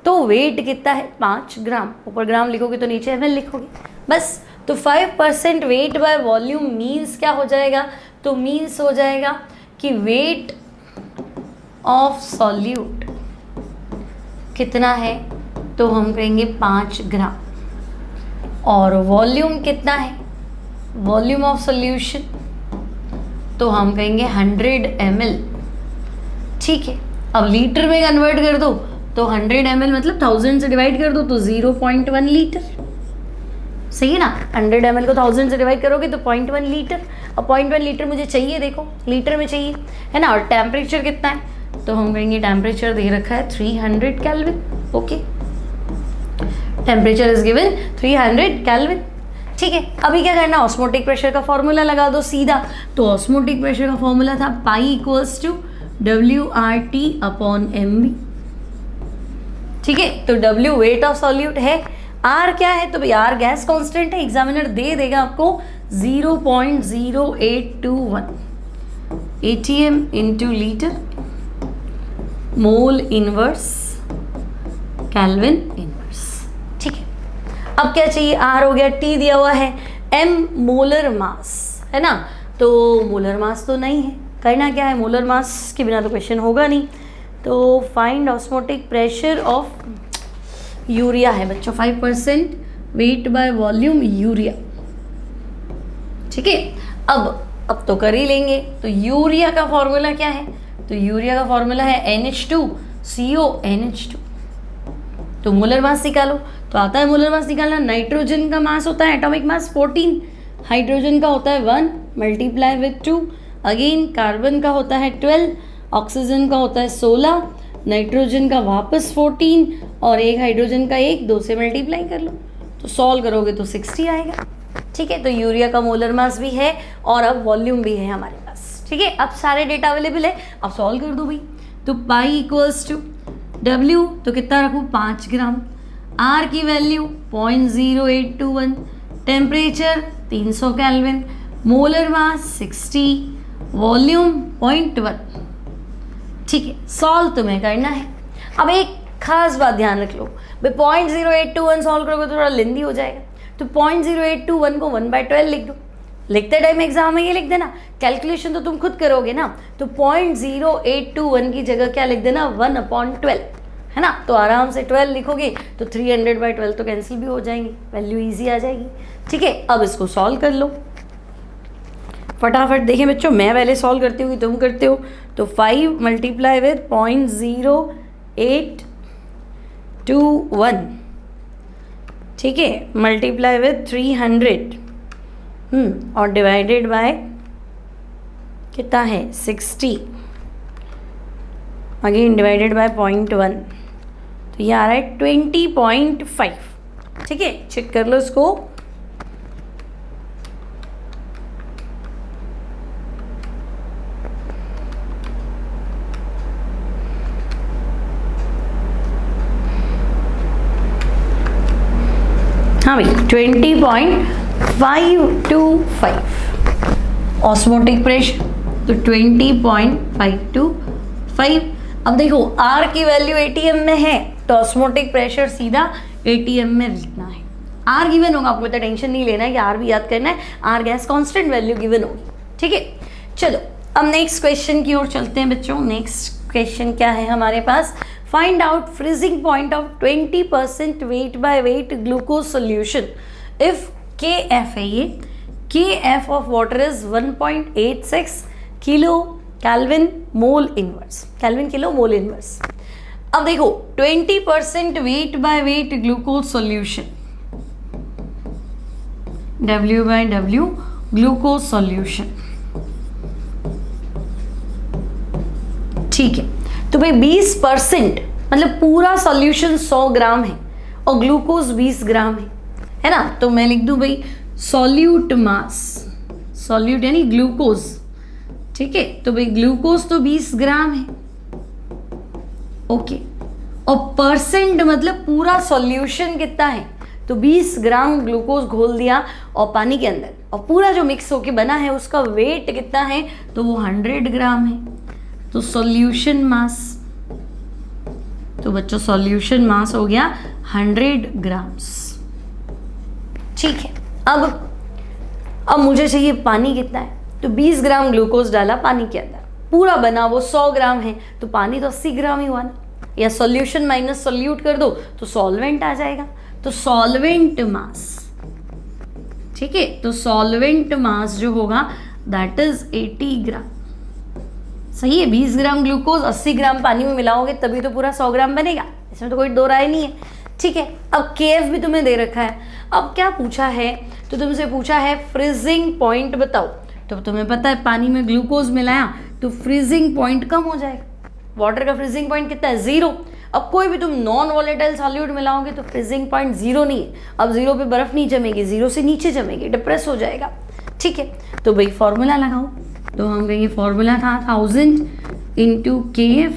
तो वेट कितना है 5 ग्राम, ऊपर ग्राम लिखोगे तो नीचे ml लिखोगे बस। तो 5% वेट बाय वॉल्यूम मीन्स क्या हो जाएगा, तो मीन्स हो जाएगा कि वेट ऑफ सॉल्यूट कितना है, तो हम कहेंगे 5 ग्राम, और वॉल्यूम कितना है, वॉल्यूम ऑफ सॉल्यूशन, तो हम कहेंगे 100 ml, ठीक है। अब लीटर में कन्वर्ट कर दो तो 100 ml मतलब 1000 से डिवाइड कर दो तो 0.1 लीटर, सही है ना। 100 ml को 1000 से डिवाइड करोगे तो 0.1 लीटर, अब 0.1 लीटर मुझे चाहिए, देखो लीटर में चाहिए, है ना। और टेम्परेचर कितना है, तो हम कहेंगे टेम्परेचर दे रखा है 300 kelvin, okay, temperature is given 300 kelvin, ठीक है। अभी क्या करना, ऑस्मोटिक प्रेशर का फॉर्मूला लगा दो सीधा। तो ऑस्मोटिक प्रेशर का फॉर्मूला था pi equals to WRT upon MB, ठीक है। तो W वेट ऑफ सॉल्यूट है, R क्या है, तो भाई R गैस कांस्टेंट है, एग्जामिनर दे देगा आपको 0.0821 ATM into litre mole inverse kelvin inverse, ठीक है। अब क्या चाहिए, R हो गया, T दिया हुआ है, M मोलर मास है ना, तो मोलर मास तो नहीं है, करना क्या है, मोलर मास के बिना तो क्वेश्चन होगा नहीं। तो find osmotic pressure of urea है बच्चों, 5% वेट बाय वॉल्यूम यूरिया, ठीक है। अब तो कर ही लेंगे। तो यूरिया का फॉर्मूला क्या है, तो यूरिया का फॉर्मूला है NH2CO NH2। तो मोलर मास निकालो, तो आता है मोलर मास निकालना, नाइट्रोजन का मास होता है एटॉमिक मास 14, हाइड्रोजन का होता है 1 मल्टीप्लाई विद 2, अगेन कार्बन का होता है 12, ऑक्सीजन का होता है 16, नाइट्रोजन का वापस 14 और एक हाइड्रोजन का 1, 2 से मल्टीप्लाई कर लो, तो सॉल्व करोगे तो 60 आएगा, ठीक है। तो यूरिया का मोलर मास भी है और अब वॉल्यूम भी है हमारे पास, ठीक है। अब सारे डेटा अवेलेबल है, अब सॉल्व कर दो भाई। तो पाई इक्वल्स टू W, तो कितना रखूँ 5 ग्राम, R की value 0.0821, temperature 300 kelvin, molar mass 60, volume 0.1, ठीक है। सॉल्व तुम्हें करना है। अब एक खास बात ध्यान रख लो भाई, 0.0821 सॉल्व करोगे तो थोड़ा लेंदी हो जाएगा, तो 0.0821 को 1/12 लिख दो, लिखते टाइम एग्जाम में ये लिख देना, कैलकुलेशन तो तुम खुद करोगे ना, तो 0.0821 की जगह क्या लिख देना 1/12, है ना। तो आराम से 12 लिखोगे तो 300/12 तो कैंसिल भी हो जाएंगी, वैल्यू ईजी आ जाएगी, ठीक है। अब इसको सॉल्व कर लो फटाफट। देखें बच्चों, मैं पहले सॉल्व करती हूँ कि तुम करते हो। तो 5 मल्टीप्लाई विद 0.0821, ठीक है, मल्टीप्लाई विद 300 और डिवाइडेड बाय कितना है 60, अगेन डिवाइडेड बाय 0.1, तो ये आ रहा है 20.5, ठीक है। चेक कर लो इसको, हाँ भाई 20.525 ऑस्मोटिक प्रेशर, तो 20.525। अब देखो R की वैल्यू ATM में है तो ऑस्मोटिक प्रेशर सीधा ATM में लिखना है। R गिवन होगा, आपको इतना टेंशन नहीं लेना है कि R भी याद करना है, R gas constant value given होगी, ठीक है। चलो अब नेक्स्ट क्वेश्चन की ओर चलते हैं बच्चों। नेक्स्ट क्वेश्चन क्या है हमारे पास, find out freezing point of 20% weight by weight glucose solution if KF है ये, KF of water is 1.86 kilo kelvin mole inverse, kelvin kilo mole inverse. अब देखो 20% weight by weight glucose solution, W/W glucose solution, ठीक है। तो भाई 20% मतलब पूरा सॉल्यूशन 100 ग्राम है और ग्लूकोज 20 ग्राम है ना। तो मैं लिख दूं भाई सॉल्यूट मास, सॉल्यूट यानी ग्लूकोज, ठीक है। तो भाई ग्लूकोज तो 20 ग्राम है, ओके, और परसेंट मतलब पूरा सॉल्यूशन कितना है, तो 20 ग्राम ग्लूकोज घोल दिया और पानी के अंदर, और पूरा जो मिक्स होके बना है उसका वेट कितना है, तो वो 100 ग्राम है। तो सॉल्यूशन मास, तो बच्चों सॉल्यूशन मास हो गया 100 ग्राम्स, ठीक है। अब मुझे चाहिए पानी कितना है, तो 20 ग्राम ग्लूकोज डाला पानी के अंदर, पूरा बना वो 100 ग्राम है, तो पानी तो 80 ग्राम ही हुआ ना, या सॉल्यूशन माइनस सॉल्यूट कर दो तो सॉल्वेंट आ जाएगा। तो सॉल्वेंट मास, ठीक है, तो सॉल्वेंट मास जो होगा दैट इज 80 ग्राम, सही है। 20 ग्राम ग्लूकोज 80 ग्राम पानी में मिलाओगे तभी तो पूरा 100 ग्राम बनेगा, इसमें तो कोई दो राय नहीं है, ठीक है। अब KF भी तुम्हें दे रखा है। अब क्या पूछा है, तो तुमसे पूछा है फ्रीजिंग पॉइंट बताओ, तो तुम्हें पता है पानी में ग्लूकोज मिलाया तो फ्रीजिंग पॉइंट कम हो जाएगा। वाटर का फ्रीजिंग पॉइंट कितना है, 0। अब कोई भी तुम नॉन वॉलेटाइल सॉल्यूट मिलाओगे तो फ्रीजिंग पॉइंट 0 नहीं है, अब 0 पे बर्फ नहीं जमेगी, 0 से नीचे जमेगी, डिप्रेस हो जाएगा, ठीक है। तो भाई फॉर्मूला लगाओ, तो हम कहेंगे फॉर्मूला था 1000 into KF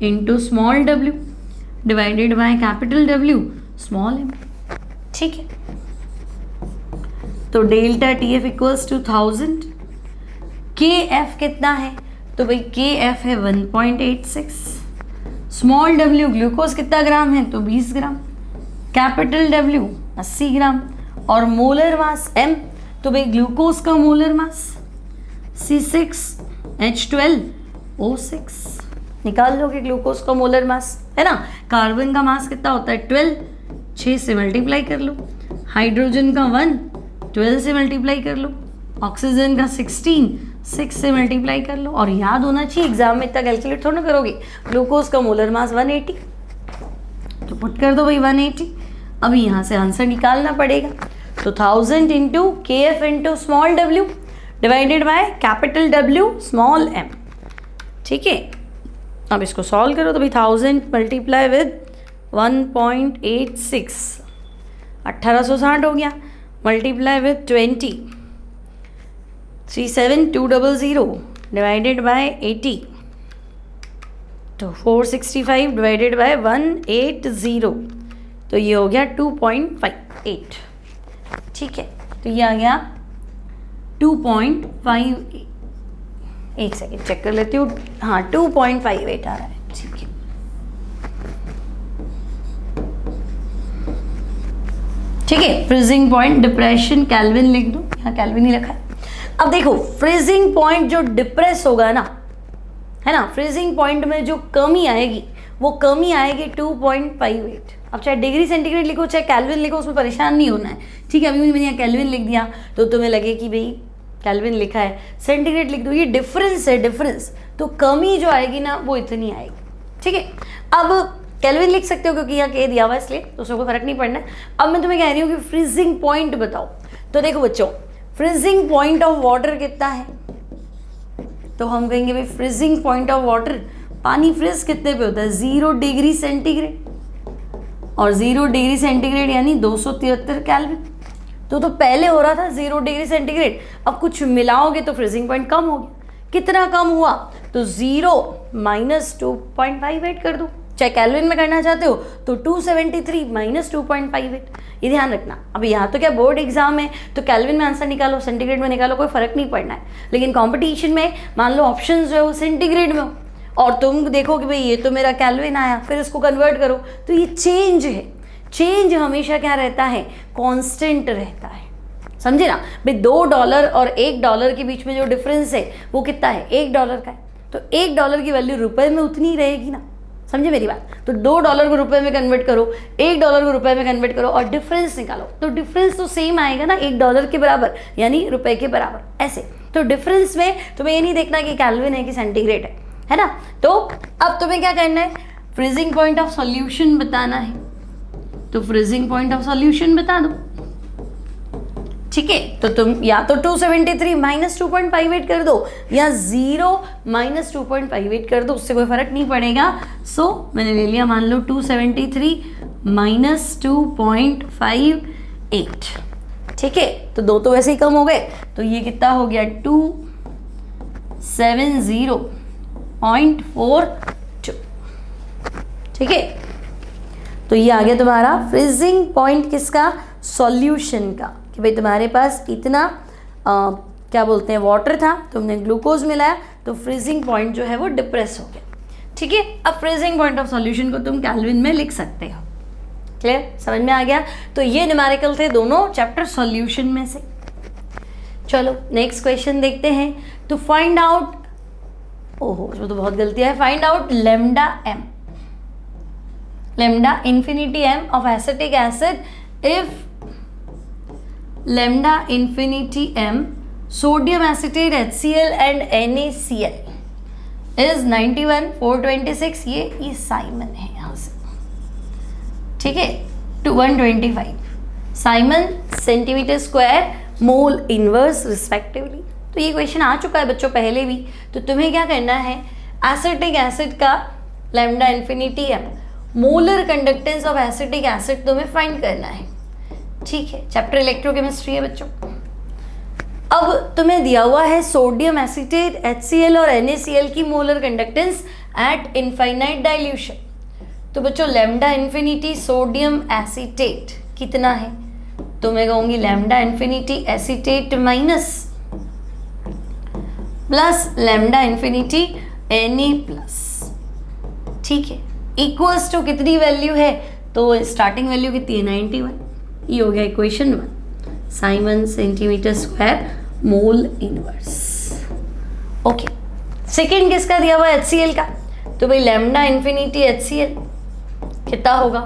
into small w divided by capital W small m, ठीक है। तो delta TF equals to 1000, KF कितना है, तो भाई KF है 1.86, स्मॉल w ग्लूकोज कितना ग्राम है, तो 20 ग्राम, कैपिटल W 80 ग्राम, और मोलर मास m, तो भाई ग्लूकोज का मोलर मास C6H12O6, निकाल लोगे ग्लूकोज का मोलर मास, है ना। कार्बन का मास कितना होता है 12, 6 से मल्टीप्लाई कर लो, हाइड्रोजन का 1, 12 से मल्टीप्लाई कर लो, ऑक्सीजन का 16, 6 से मल्टीप्लाई कर लो। और याद होना चाहिए एग्जाम में इतना कैलकुलेट थोड़ा करोगे, ग्लूकोज का मोलर मास 180, तो पुट कर दो भाई 180। अभी यहाँ से आंसर निकालना पड़ेगा, तो 1000 into KF into small w divided by capital W small m, ठीक है। अब इसको सॉल्व करो, तो भाई 1000 मल्टीप्लाई विद 1.86 1860 हो गया, मल्टीप्लाई विद 20 37200 डिवाइडेड बाय 80, तो 465 डिवाइडेड बाय 180, तो ये हो गया 2.58, ठीक है। तो ये आ गया 2.58, एक सेकेंड चेक कर लेती हूँ, हाँ 2.58 आ रहा है, ठीक है। ठीक है, फ्रीजिंग पॉइंट डिप्रेशन केल्विन लिख दो, यहाँ केल्विन ही लिखा है। अब देखो फ्रीजिंग पॉइंट जो डिप्रेस होगा ना, है ना, फ्रीजिंग पॉइंट में जो कमी आएगी वो कमी आएगी 2.58। अब चाहे डिग्री सेंटीग्रेड लिखो चाहे केल्विन लिखो, उसमें परेशान नहीं होना है, ठीक है। अभी मैंने यहाँ केल्विन लिख दिया तो तुम्हें लगे कि भाई केल्विन लिखा है, सेंटीग्रेड लिख दो, ये डिफरेंस है, डिफरेंस, तो कमी जो आएगी ना वो इतनी आएगी, ठीक है। अब केल्विन लिख सकते हो क्योंकि यहाँ के दिया हुआ है इसलिए, तो उसमें कोई फर्क नहीं पड़ना है। अब मैं तुम्हें कह रही हूँ कि फ्रीजिंग पॉइंट बताओ, तो देखो बच्चों फ्रीजिंग पॉइंट ऑफ वाटर कितना है, तो हम कहेंगे भाई फ्रीजिंग पॉइंट ऑफ वाटर, पानी फ्रीज कितने पे होता है 0 डिग्री सेंटीग्रेड, और 0 डिग्री सेंटीग्रेड यानी 273 केल्विन, तो पहले हो रहा था 0 डिग्री सेंटीग्रेड, अब कुछ मिलाओगे तो फ्रीजिंग पॉइंट कम हो गया, कितना कम हुआ, तो 0 - 2.58 कर दो, चाहे कैल्विन में करना चाहते हो तो 273 माइनस 2.58, ये ध्यान रखना। अब यहाँ तो क्या बोर्ड एग्जाम है तो कैल्विन में आंसर निकालो, सेंटीग्रेड में निकालो, कोई फर्क नहीं पड़ना है। लेकिन कंपटीशन में मान लो ऑप्शन जो है वो सेंटीग्रेड में हो और तुम देखो कि भाई ये तो मेरा कैल्विन आया, फिर इसको कन्वर्ट करो, तो ये चेंज है। चेंज हमेशा क्या रहता है, कांस्टेंट रहता है, समझे ना भाई। $2 और $1 के बीच में जो डिफरेंस है वो कितना है, $1 का है। तो $1 की वैल्यू रुपए में उतनी ही रहेगी ना, समझे मेरी बात। तो $2 को रुपए में कन्वर्ट करो, $1 को रुपए में कन्वर्ट करो और डिफरेंस निकालो, तो डिफरेंस तो सेम आएगा ना, $1 के बराबर यानी रुपए के बराबर, ऐसे। तो डिफरेंस में तुम्हें ये नहीं देखना कि कैल्विन है कि सेंटीग्रेड है ना। तो अब तुम्हें क्या करना है, फ्रीजिंग पॉइंट ऑफ सॉल्यूशन बताना है। तो फ्रीजिंग पॉइंट ऑफ सॉल्यूशन बता दो, ठीक है। तो तुम या तो 273 माइनस 2.58 कर दो या 0 माइनस 2.58 कर दो, उससे कोई फर्क नहीं पड़ेगा। सो मैंने ले लिया मान लो 273 माइनस 2.58, ठीक है। तो दो तो वैसे ही कम हो गए, तो ये कितना हो गया 270.42, ठीक है। तो ये आ गया तुम्हारा फ्रीजिंग पॉइंट किसका, सॉल्यूशन का, कि भाई तुम्हारे पास इतना क्या बोलते हैं वाटर था, तुमने ग्लूकोज मिलाया तो फ्रीजिंग पॉइंट जो है वो डिप्रेस हो गया, ठीक है। अब फ्रीजिंग पॉइंट ऑफ सॉल्यूशन को तुम कैल्विन में लिख सकते हो, क्लियर, समझ में आ गया। तो ये न्यूमेरिकल थे दोनों चैप्टर सॉल्यूशन में से। चलो नेक्स्ट क्वेश्चन देखते हैं। तो फाइंड आउट, ओहो इसमें तो बहुत गलतियां है, find out lambda infinity m of acetic acid if lambda infinity m sodium acetate HCl and NaCl is 91 426, ये साइमन है यहाँ से, ठीक है, to 125 Simon centimetre square mole inverse respectively. तो ये क्वेश्चन आ चुका है बच्चों पहले भी। तो तुम्हें क्या करना है, एसिटिक एसिड का lambda infinity m molar conductance of acetic acid तुम्हें फाइंड करना है, ठीक है। चैप्टर इलेक्ट्रोकेमिस्ट्री है बच्चों। अब तुम्हें दिया हुआ है सोडियम एसीटेट HCl और NaCl की molar conductance eight infinite dilution. तो बच्चों लैम्डा इन्फिनिटी सोडियम एसीटेट कितना है, तो मैं कहूँगी lambda infinity acetate minus plus lambda infinity Na plus, ठीक है, इक्वल्स टू कितनी वैल्यू है, तो स्टार्टिंग वैल्यू कितनी है 91, ये हो गया equation 1, Simon centimetre square mole inverse. Okay, second किसका दिया हुआ HCl का, तो भाई लैम्डा इन्फिनिटी HCl कितना होगा,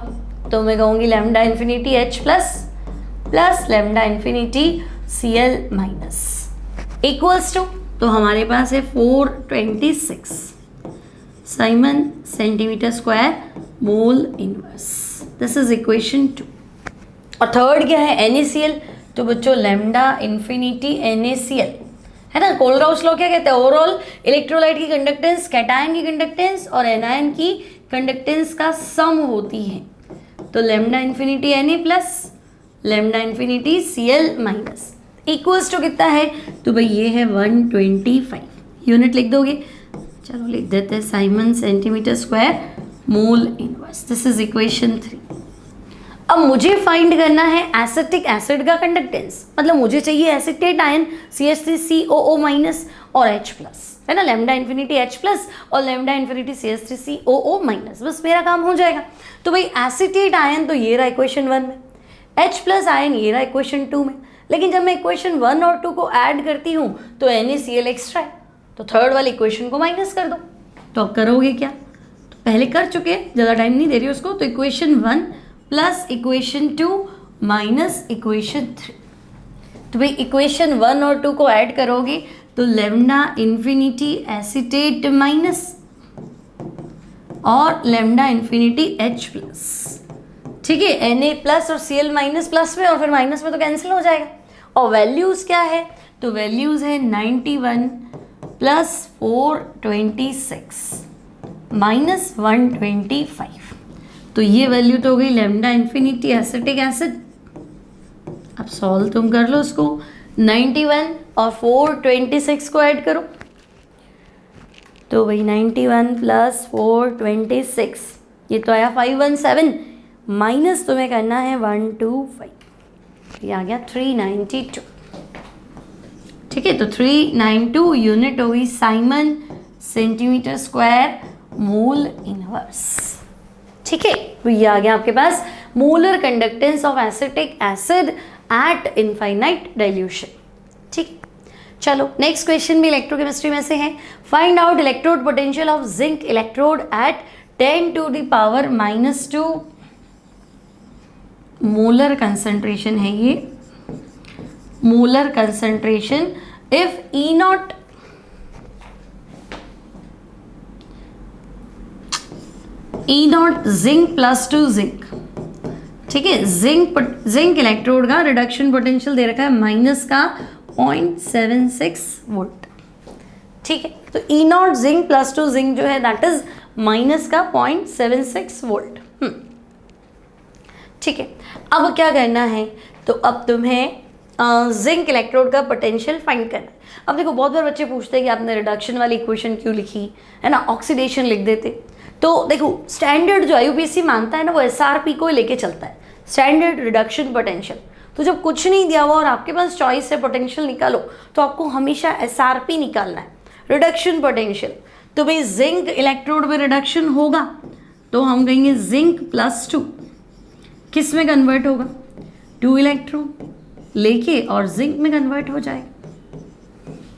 तो मैं कहूँगी lambda infinity H plus lambda infinity Cl minus equals to, तो हमारे पास है 426 siemens centimetre square mole inverse. This is equation 2। और थर्ड क्या है NaCl, तो बच्चों लैम्डा इन्फिनिटी NaCl है ना। कोलराउस लॉ क्या कहते हैं, ओवरऑल इलेक्ट्रोलाइट की कंडक्टेंस कैटायन की कंडक्टेंस और एनायन की कंडक्टेंस का सम होती है। तो lambda infinity Na plus lambda infinity Cl minus equals to कितना है, तो भाई ये है 125। यूनिट लिख दोगे, चलो लिख देते हैं Simon centimetre square mole inverse. This is equation 3। अब मुझे फाइंड करना है एसिटिक एसिड का कंडक्टेंस, मतलब मुझे चाहिए एसिटेट आयन CH3COO माइनस और H प्लस, है ना, लैम्डा इन्फिनिटी H प्लस और लैम्डा इन्फिनिटी CH3COO माइनस, बस मेरा काम हो जाएगा। तो भाई एसिटेट आयन तो ये रहा इक्वेशन 1 में, H प्लस आयन ये रहा इक्वेशन 2 में, लेकिन जब मैं इक्वेशन 1 और 2 को ऐड करती हूँ तो NaCl एक्स्ट्रा है, तो थर्ड वाली इक्वेशन को माइनस कर दो। तो अब करोगे क्या, तो पहले कर चुके, ज़्यादा टाइम नहीं दे रही उसको। तो equation 1 plus equation 2 minus equation 3, तो भाई इक्वेशन 1 और 2 को ऐड करोगे तो लैम्डा इन्फिनिटी एसिटेट माइनस और लैम्डा इन्फिनिटी H प्लस, ठीक है, Na प्लस और Cl माइनस प्लस में और फिर माइनस में तो कैंसिल हो जाएगा। और वैल्यूज़ क्या है, तो वैल्यूज़ है 91 प्लस 426 माइनस 125, तो ये वैल्यू तो हो गई लैम्डा इन्फिनिटी एसिटिक एसिड। अब सॉल्व तुम कर लो उसको, 91 और 426 को ऐड करो, तो भाई 91 प्लस 426 ये तो आया 517, माइनस तुम्हें करना है 125, ये आ गया 392। ठीक है, तो 392 यूनिट होगी siemens centimetre square mole inverse. ठीक है, तो ये आ गया आपके पास molar conductance of acetic acid at infinite dilution. ठीक है, चलो नेक्स्ट क्वेश्चन भी इलेक्ट्रोकेमिस्ट्री में से है। Find out electrode potential of zinc electrode at 10⁻⁻2 molar concentration है ये, molar concentration if E0 zinc plus 2 zinc. ठीक है, जिंक इलेक्ट्रोड का रिडक्शन पोटेंशियल दे रखा है माइनस का 0.76 वोल्ट। ठीक है, तो E0 जिंक प्लस 2 जिंक जो है दैट इज माइनस का 0.76 वोल्ट। ठीक है, अब क्या करना है, तो अब तुम्हें जिंक इलेक्ट्रोड का पोटेंशियल फाइंड करना है। अब देखो बहुत बार बच्चे पूछते हैं कि आपने रिडक्शन वाली इक्वेशन क्यों लिखी है ना, ऑक्सीडेशन लिख देते। तो देखो स्टैंडर्ड जो आईयूपीएसी मानता है ना वो एसआरपी को लेके चलता है, स्टैंडर्ड रिडक्शन पोटेंशियल। तो जब कुछ नहीं दिया हुआ और आपके पास चॉइस है पोटेंशियल निकालो, तो आपको हमेशा एसआरपी निकालना है, रिडक्शन पोटेंशियल। तो भाई जिंक इलेक्ट्रोड में रिडक्शन होगा तो हम कहेंगे जिंक प्लस 2 किस में कन्वर्ट होगा, 2 इलेक्ट्रोड लेके और जिंक में कन्वर्ट हो जाएगा,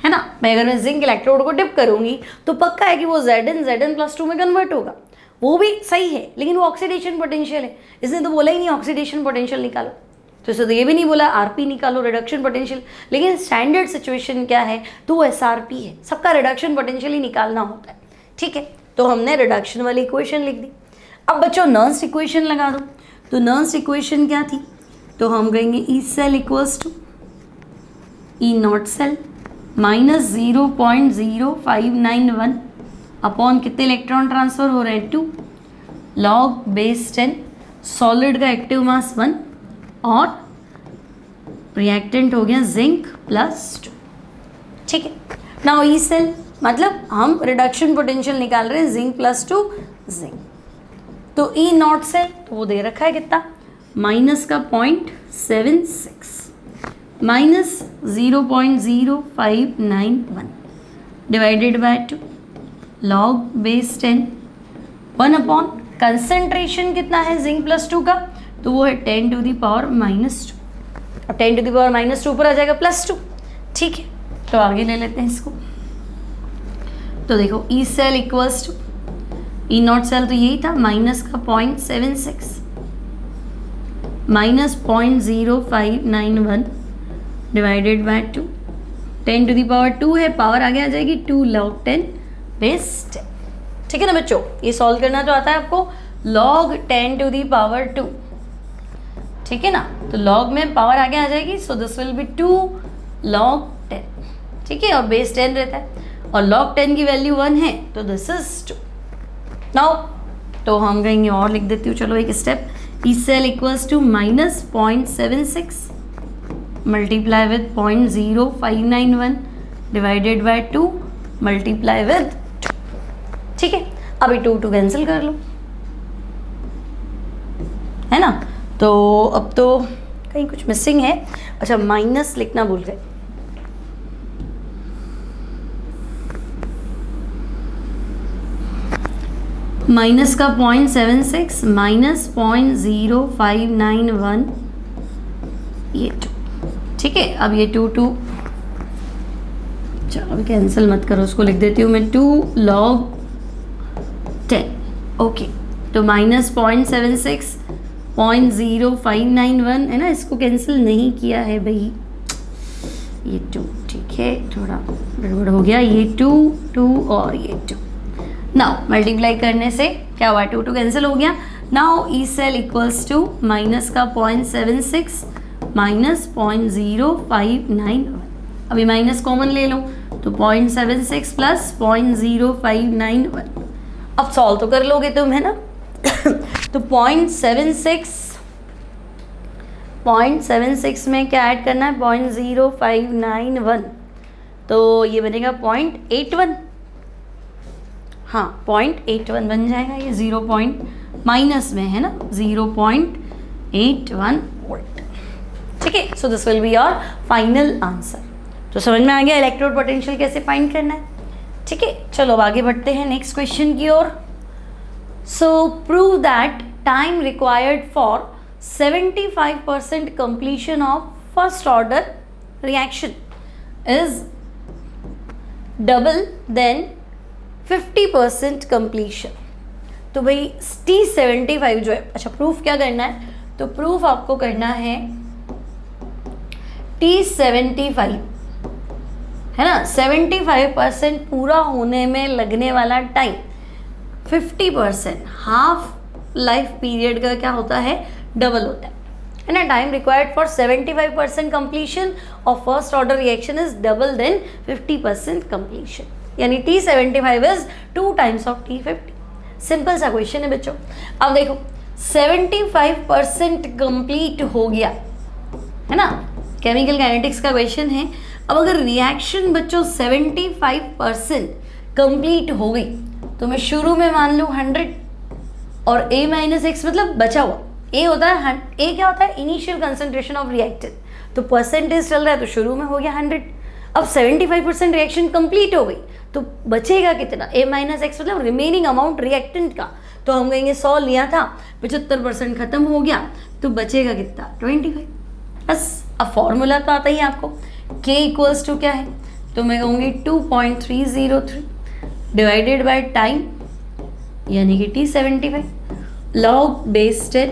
है ना। मैं अगर मैं जिंक इलेक्ट्रोड को डिप करूंगी तो पक्का है कि वो Zn प्लस 2 में कन्वर्ट होगा, वो भी सही है, लेकिन वो ऑक्सीडेशन पोटेंशियल है, इसने तो बोला ही नहीं ऑक्सीडेशन पोटेंशियल निकालो, तो इसे तो ये भी नहीं बोला आरपी निकालो रिडक्शन पोटेंशियल। लेकिन स्टैंडर्ड सिचुएशन क्या है, तो वो एसआरपी है, सबका रिडक्शन पोटेंशियल ही निकालना होता है। ठीक है, तो हमने रिडक्शन वाली इक्वेशन लिख दी। अब बच्चों नर्न्स इक्वेशन लगा दो। तो नर्न्स इक्वेशन क्या थी, तो हम कहेंगे E cell equals to E nought cell minus 0.0591 upon कितने इलेक्ट्रॉन ट्रांसफर हो रहे हैं 2 लॉग बेस 10, सॉलिड का एक्टिव मास 1 और रिएक्टेंट हो गया जिंक प्लस 2। ठीक है, नाउ ई सेल मतलब हम रिडक्शन पोटेंशियल निकाल रहे हैं जिंक प्लस 2 जिंक। तो ई नॉट सेल तो वो दे रखा है कितना, माइनस का 0.76 minus 0.0591 divided by 2 log base 10 1 upon concentration कितना है जिंक प्लस 2 का, तो वो है 10⁻⁻²। अब 10⁻⁻² ऊपर आ जाएगा प्लस 2। ठीक है, तो आगे ले लेते हैं इसको। तो देखो E cell equals to E nought cell तो यही था माइनस का 0.76 माइनस 0.0591 डिवाइडेड बाय 2, 10⁻² है, पावर आगे आ जाएगी 2 log 10 बेस 10। ठीक है ना बच्चों, ये सॉल्व करना जो आता है आपको log 10⁻²। ठीक है ना, तो log में पावर आगे आ जाएगी, सो दिस विल बी 2 log 10। ठीक है, और बेस 10 रहता है और log 10 की वैल्यू 1 है, तो दिस इज 2। नाउ तो हम कहेंगे और लिख देती हूँ, चलो एक step, E cell equals to minus 0.76 multiply with 0.0591 divided by 2 multiply with 2। ठीक है, अभी 2 कैंसिल कर लो, है ना। तो अब तो कहीं कुछ मिसिंग है, अच्छा माइनस लिखना भूल गए। माइनस का 0.76 माइनस 0.0591 ये 2। ठीक है, अब ये 2 चलो अभी कैंसिल मत करो, उसको लिख देती हूँ मैं 2 log 10। ओके, तो माइनस 0.76 0.0591 है ना, इसको कैंसिल नहीं किया है भाई, ये 2। ठीक है, थोड़ा गड़बड़ हो गया, ये 2 और ये 2। नाउ मल्टीप्लाई करने से क्या हुआ, 2 कैंसिल हो गया। Now E cell equals to minus का 0.76 माइनस 0.0591, अभी माइनस कॉमन ले लो तो 0.76 प्लस 0.0591। अब सॉल्व तो कर लोगे तुम, है ना। तो 0.76 में क्या ऐड करना है, 0.0591, तो ये बनेगा 0.81। हाँ 0.81 बन जाएगा, ये 0.0591 माइनस में है ना 0.81 वोल्ट। ठीक है, सो this will be your final answer. तो समझ में आ गया इलेक्ट्रोड पोटेंशियल कैसे फाइंड करना है। ठीक है, चलो अब आगे बढ़ते हैं नेक्स्ट क्वेश्चन की ओर। So prove that time required for 75% completion of first order reaction is double than 50% completion। तो भाई T75 जो है, अच्छा प्रूफ क्या करना है, तो प्रूफ आपको करना है T75 है ना, 75% पूरा होने में लगने वाला टाइम 50% हाफ लाइफ पीरियड का क्या होता है, डबल होता है ना। Time required for 75% completion of first order reaction is double than 50% completion, यानी T75 is 2 times of T50। Simple सा क्वेश्चन है बच्चों। अब देखो 75% कंप्लीट हो गया है ना, केमिकल काइनेटिक्स का क्वेश्चन है। अब अगर रिएक्शन बच्चों 75% कंप्लीट हो गई तो मैं शुरू में मान लूँ 100 और A माइनस एक्स मतलब बचा हुआ ए होता है, ए क्या होता है, इनिशियल कंसंट्रेशन ऑफ रिएक्टेंट, तो परसेंटेज चल रहा है तो शुरू में हो गया 100। अब 75% रिएक्शन कंप्लीट हो गई तो बचेगा कितना, ए माइनस एक्स मतलब रिमेनिंग अमाउंट रिएक्टेंट का, तो हम कहेंगे 100 लिया था 75% खत्म हो गया तो बचेगा कितना 25। बस अब फॉर्मूला तो आता ही है आपको, K इक्वल्स टू क्या है, तो मैं कहूँगी 2.303 डिवाइडेड बाय टाइम यानी कि T75 log base 10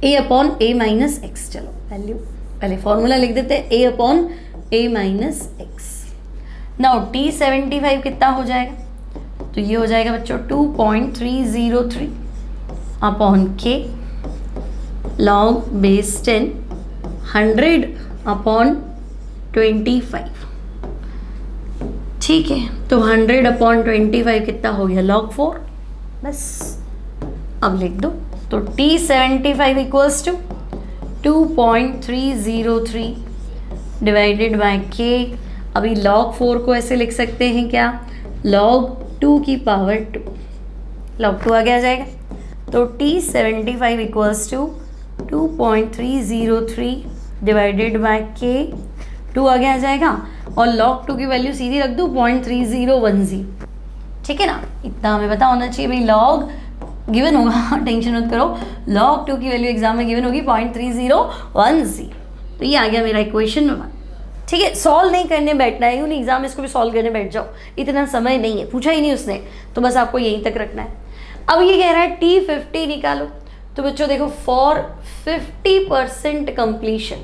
A upon A minus x. चलो वैल्यू पहले फॉर्मूला लिख देते हैं, A upon A minus x. Now T75 कितना हो जाएगा, तो ये हो जाएगा बच्चों 2.303 upon K log base 10 100 upon 25। ठीक है, तो 100 अपॉन 25 कितना हो गया, लॉग 4। बस अब लिख दो, तो T75 equals to 2.303 divided by K। अभी log 4 को ऐसे लिख सकते हैं क्या, log 2 की पावर 2, log 2 आगे आ जाएगा, तो T75 equals to 2.303 divided by K, 2 आगे आ जाएगा और log 2 की वैल्यू सीधी रख दो 0.3010। ठीक है ना, इतना हमें पता होना चाहिए भाई, log गिवन होगा टेंशन मत करो, log 2 की वैल्यू एग्जाम में गिवन होगी 0.3010। तो ये आ गया मेरा इक्वेशन नंबर। ठीक है, सॉल्व नहीं करने बैठना है, यूँ नहीं एग्जाम में इसको भी सॉल्व करने बैठ जाओ, इतना समय नहीं है, पूछा ही नहीं उसने, तो बस आपको यहीं तक रखना है। अब ये कह रहा है T50 निकालो, तो बच्चों देखो फॉर 50% कंप्लीशन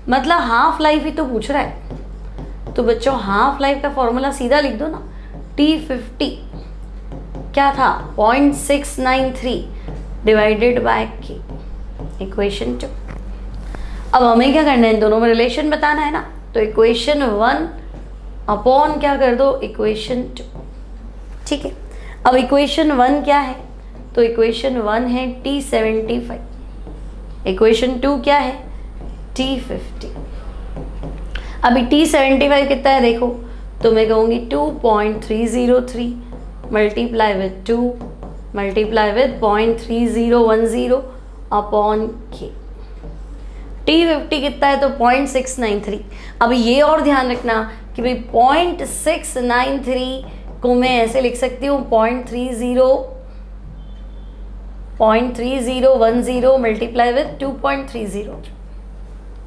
मतलब हाफ लाइफ ही तो पूछ रहा है, तो बच्चों हाफ लाइफ का फॉर्मूला सीधा लिख दो ना, T50 क्या था 0.693 डिवाइडेड बाय K इक्वेशन 2। अब हमें क्या करना है, इन दोनों में रिलेशन बताना है ना, तो इक्वेशन 1 अपॉन क्या कर दो, इक्वेशन 2। ठीक है, अब इक्वेशन 1 क्या है, तो इक्वेशन 1 है T75, इक्वेशन 2 क्या है T50। अभी T75 कितना है देखो, तो मैं कहूँगी 2.303 multiply with 2 multiply with 0.3010 upon K। T50 कितना है, तो 0.693। अब ये और ध्यान रखना कि भाई 0.693 को मैं ऐसे लिख सकती हूँ 0.3010 मल्टीप्लाई विथ 2.30।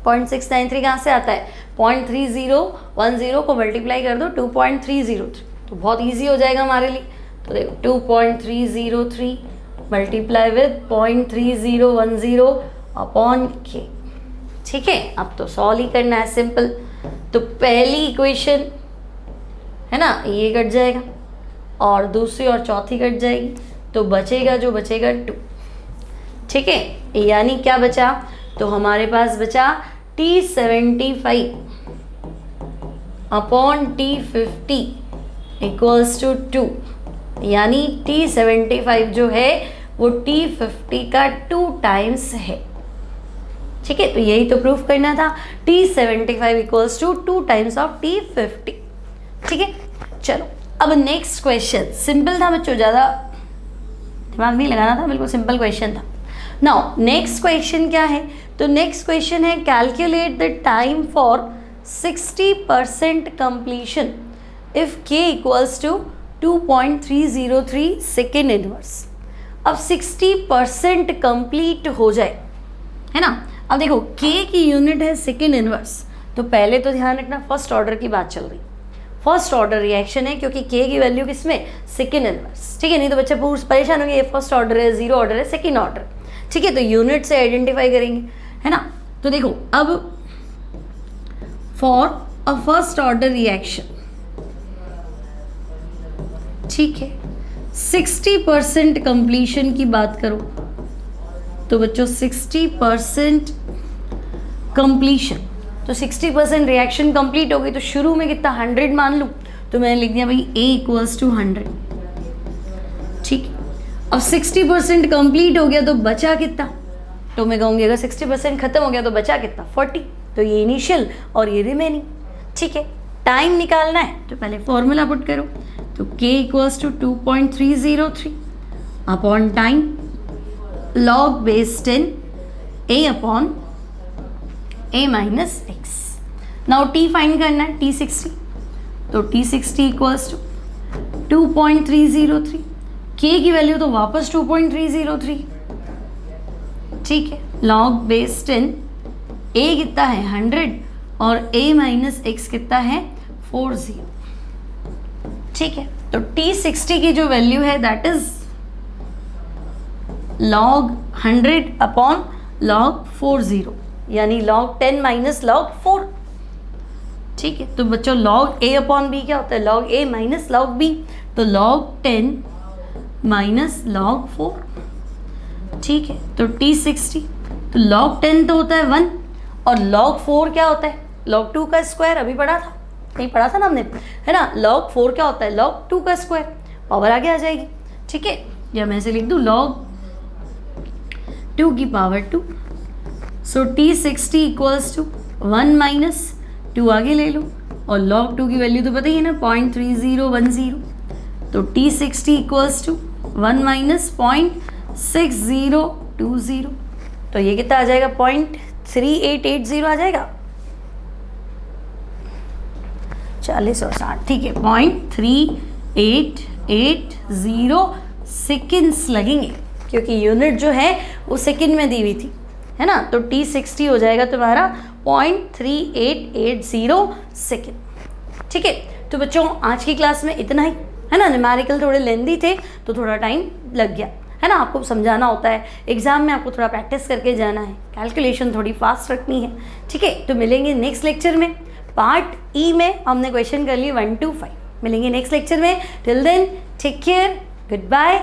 0.693 कहाँ से आता है, 0.3010 को मल्टीप्लाई कर दो 2.303, तो बहुत इजी हो जाएगा हमारे लिए। तो देखो 2.303 मल्टीप्लाई विथ 0.3010 अपॉन K। ठीक है, अब तो सॉल्व ही करना है, सिंपल। तो पहली इक्वेशन है ना, ये कट जाएगा और दूसरी और चौथी कट जाएगी, तो बचेगा जो बचेगा 2। ठीक है, यानी क्या बचा, तो हमारे पास बचा T75 upon T50 equals to 2, यानी T75 जो है वो T50 का 2 टाइम्स है। ठीक है, तो यही तो प्रूफ करना था, T75 equals to 2 times of T50। ठीक है, चलो अब नेक्स्ट क्वेश्चन, सिंपल था बच्चों, ज़्यादा दिमाग नहीं लगाना था, बिल्कुल सिंपल क्वेश्चन था। नाउ नेक्स्ट क्वेश्चन क्या है, तो नेक्स्ट क्वेश्चन है calculate the time for 60% completion if k equals to 2.303 second inverse. अब 60% कंप्लीट हो जाए, है ना। अब देखो k की यूनिट है सेकेंड इनवर्स, तो पहले तो ध्यान रखना फर्स्ट ऑर्डर की बात चल रही, फर्स्ट ऑर्डर रिएक्शन है क्योंकि k की वैल्यू किसमें, सेकेंड इनवर्स, ठीक है। नहीं तो बच्चे परेशान होंगे, ये फर्स्ट ऑर्डर है, जीरो ऑर्डर है, सेकेंड ऑर्डर, ठीक है। तो यूनिट से आइडेंटिफाई करेंगे, है ना। तो देखो अब for a first order reaction, ठीक है, 60% कंप्लीशन की बात करो तो बच्चों 60% कंप्लीशन, तो 60% रिएक्शन कंप्लीट हो गई, तो शुरू में कितना 100 मान लूँ, तो मैंने लिख दिया भाई a इक्वल्स टू 100, ठीक है। अब 60% कंप्लीट हो गया तो बचा कितना, तो मैं कहूँगी अगर 60% खत्म हो गया तो बचा कितना 40, तो ये इनिशियल और ये रिमेनिंग, ठीक है। टाइम निकालना है तो पहले फॉर्मूला पुट करो, तो k equals to 2.303 upon time log base 10 a upon a minus x. Now t find करना है, t 60, तो t 60 इक्वल्स टू 2.303, k की वैल्यू तो वापस 2.303, ठीक है। लॉग बेस 10, a कितना है 100 और a माइनस एक्स कितना है 40, ठीक है। तो t 60 की जो वैल्यू है that is log 100 upon log 40, यानी लॉग 10 माइनस लॉग 4, ठीक है। तो बच्चों लॉग a अपॉन b क्या होता है, log a minus log b, तो लॉग 10 माइनस लॉग 4, ठीक है। तो t 60, तो लॉग 10 तो होता है 1 और लॉग 4 क्या होता है, लॉग 2 का स्क्वायर, अभी पढ़ा था, नहीं पढ़ा था ना हमने, है ना। लॉग 4 क्या होता है, लॉग 2 का स्क्वायर, पावर आगे आ जाएगी, ठीक है। या मैं ऐसे लिख दूँ लॉग 2 की power 2, so t 60 equals to 1 minus 2 आगे ले लो, और लॉग 2 की वैल्यू तो पता ही है ना 0.3010, तो t 60 इक्वल्स टू 1 माइनस 0.6020, तो ये कितना आ जाएगा 0.3880 आ जाएगा, 40 और 60, ठीक है। 0.3880 सेकेंड्स लगेंगे क्योंकि यूनिट जो है वो सेकेंड में दी हुई थी, है ना। तो t 60 हो जाएगा तुम्हारा 0.3880 सेकेंड, ठीक है। तो बच्चों आज की क्लास में इतना ही, है ना। न्यूमेरिकल थोड़े लेंदी थे तो थोड़ा टाइम लग गया, है ना। आपको समझाना होता है, एग्जाम में आपको थोड़ा प्रैक्टिस करके जाना है, कैलकुलेशन थोड़ी फास्ट रखनी है, ठीक है। तो मिलेंगे नेक्स्ट लेक्चर में, पार्ट ई में हमने क्वेश्चन कर लिए 1 to 5, मिलेंगे नेक्स्ट लेक्चर में। Till then take care, good bye.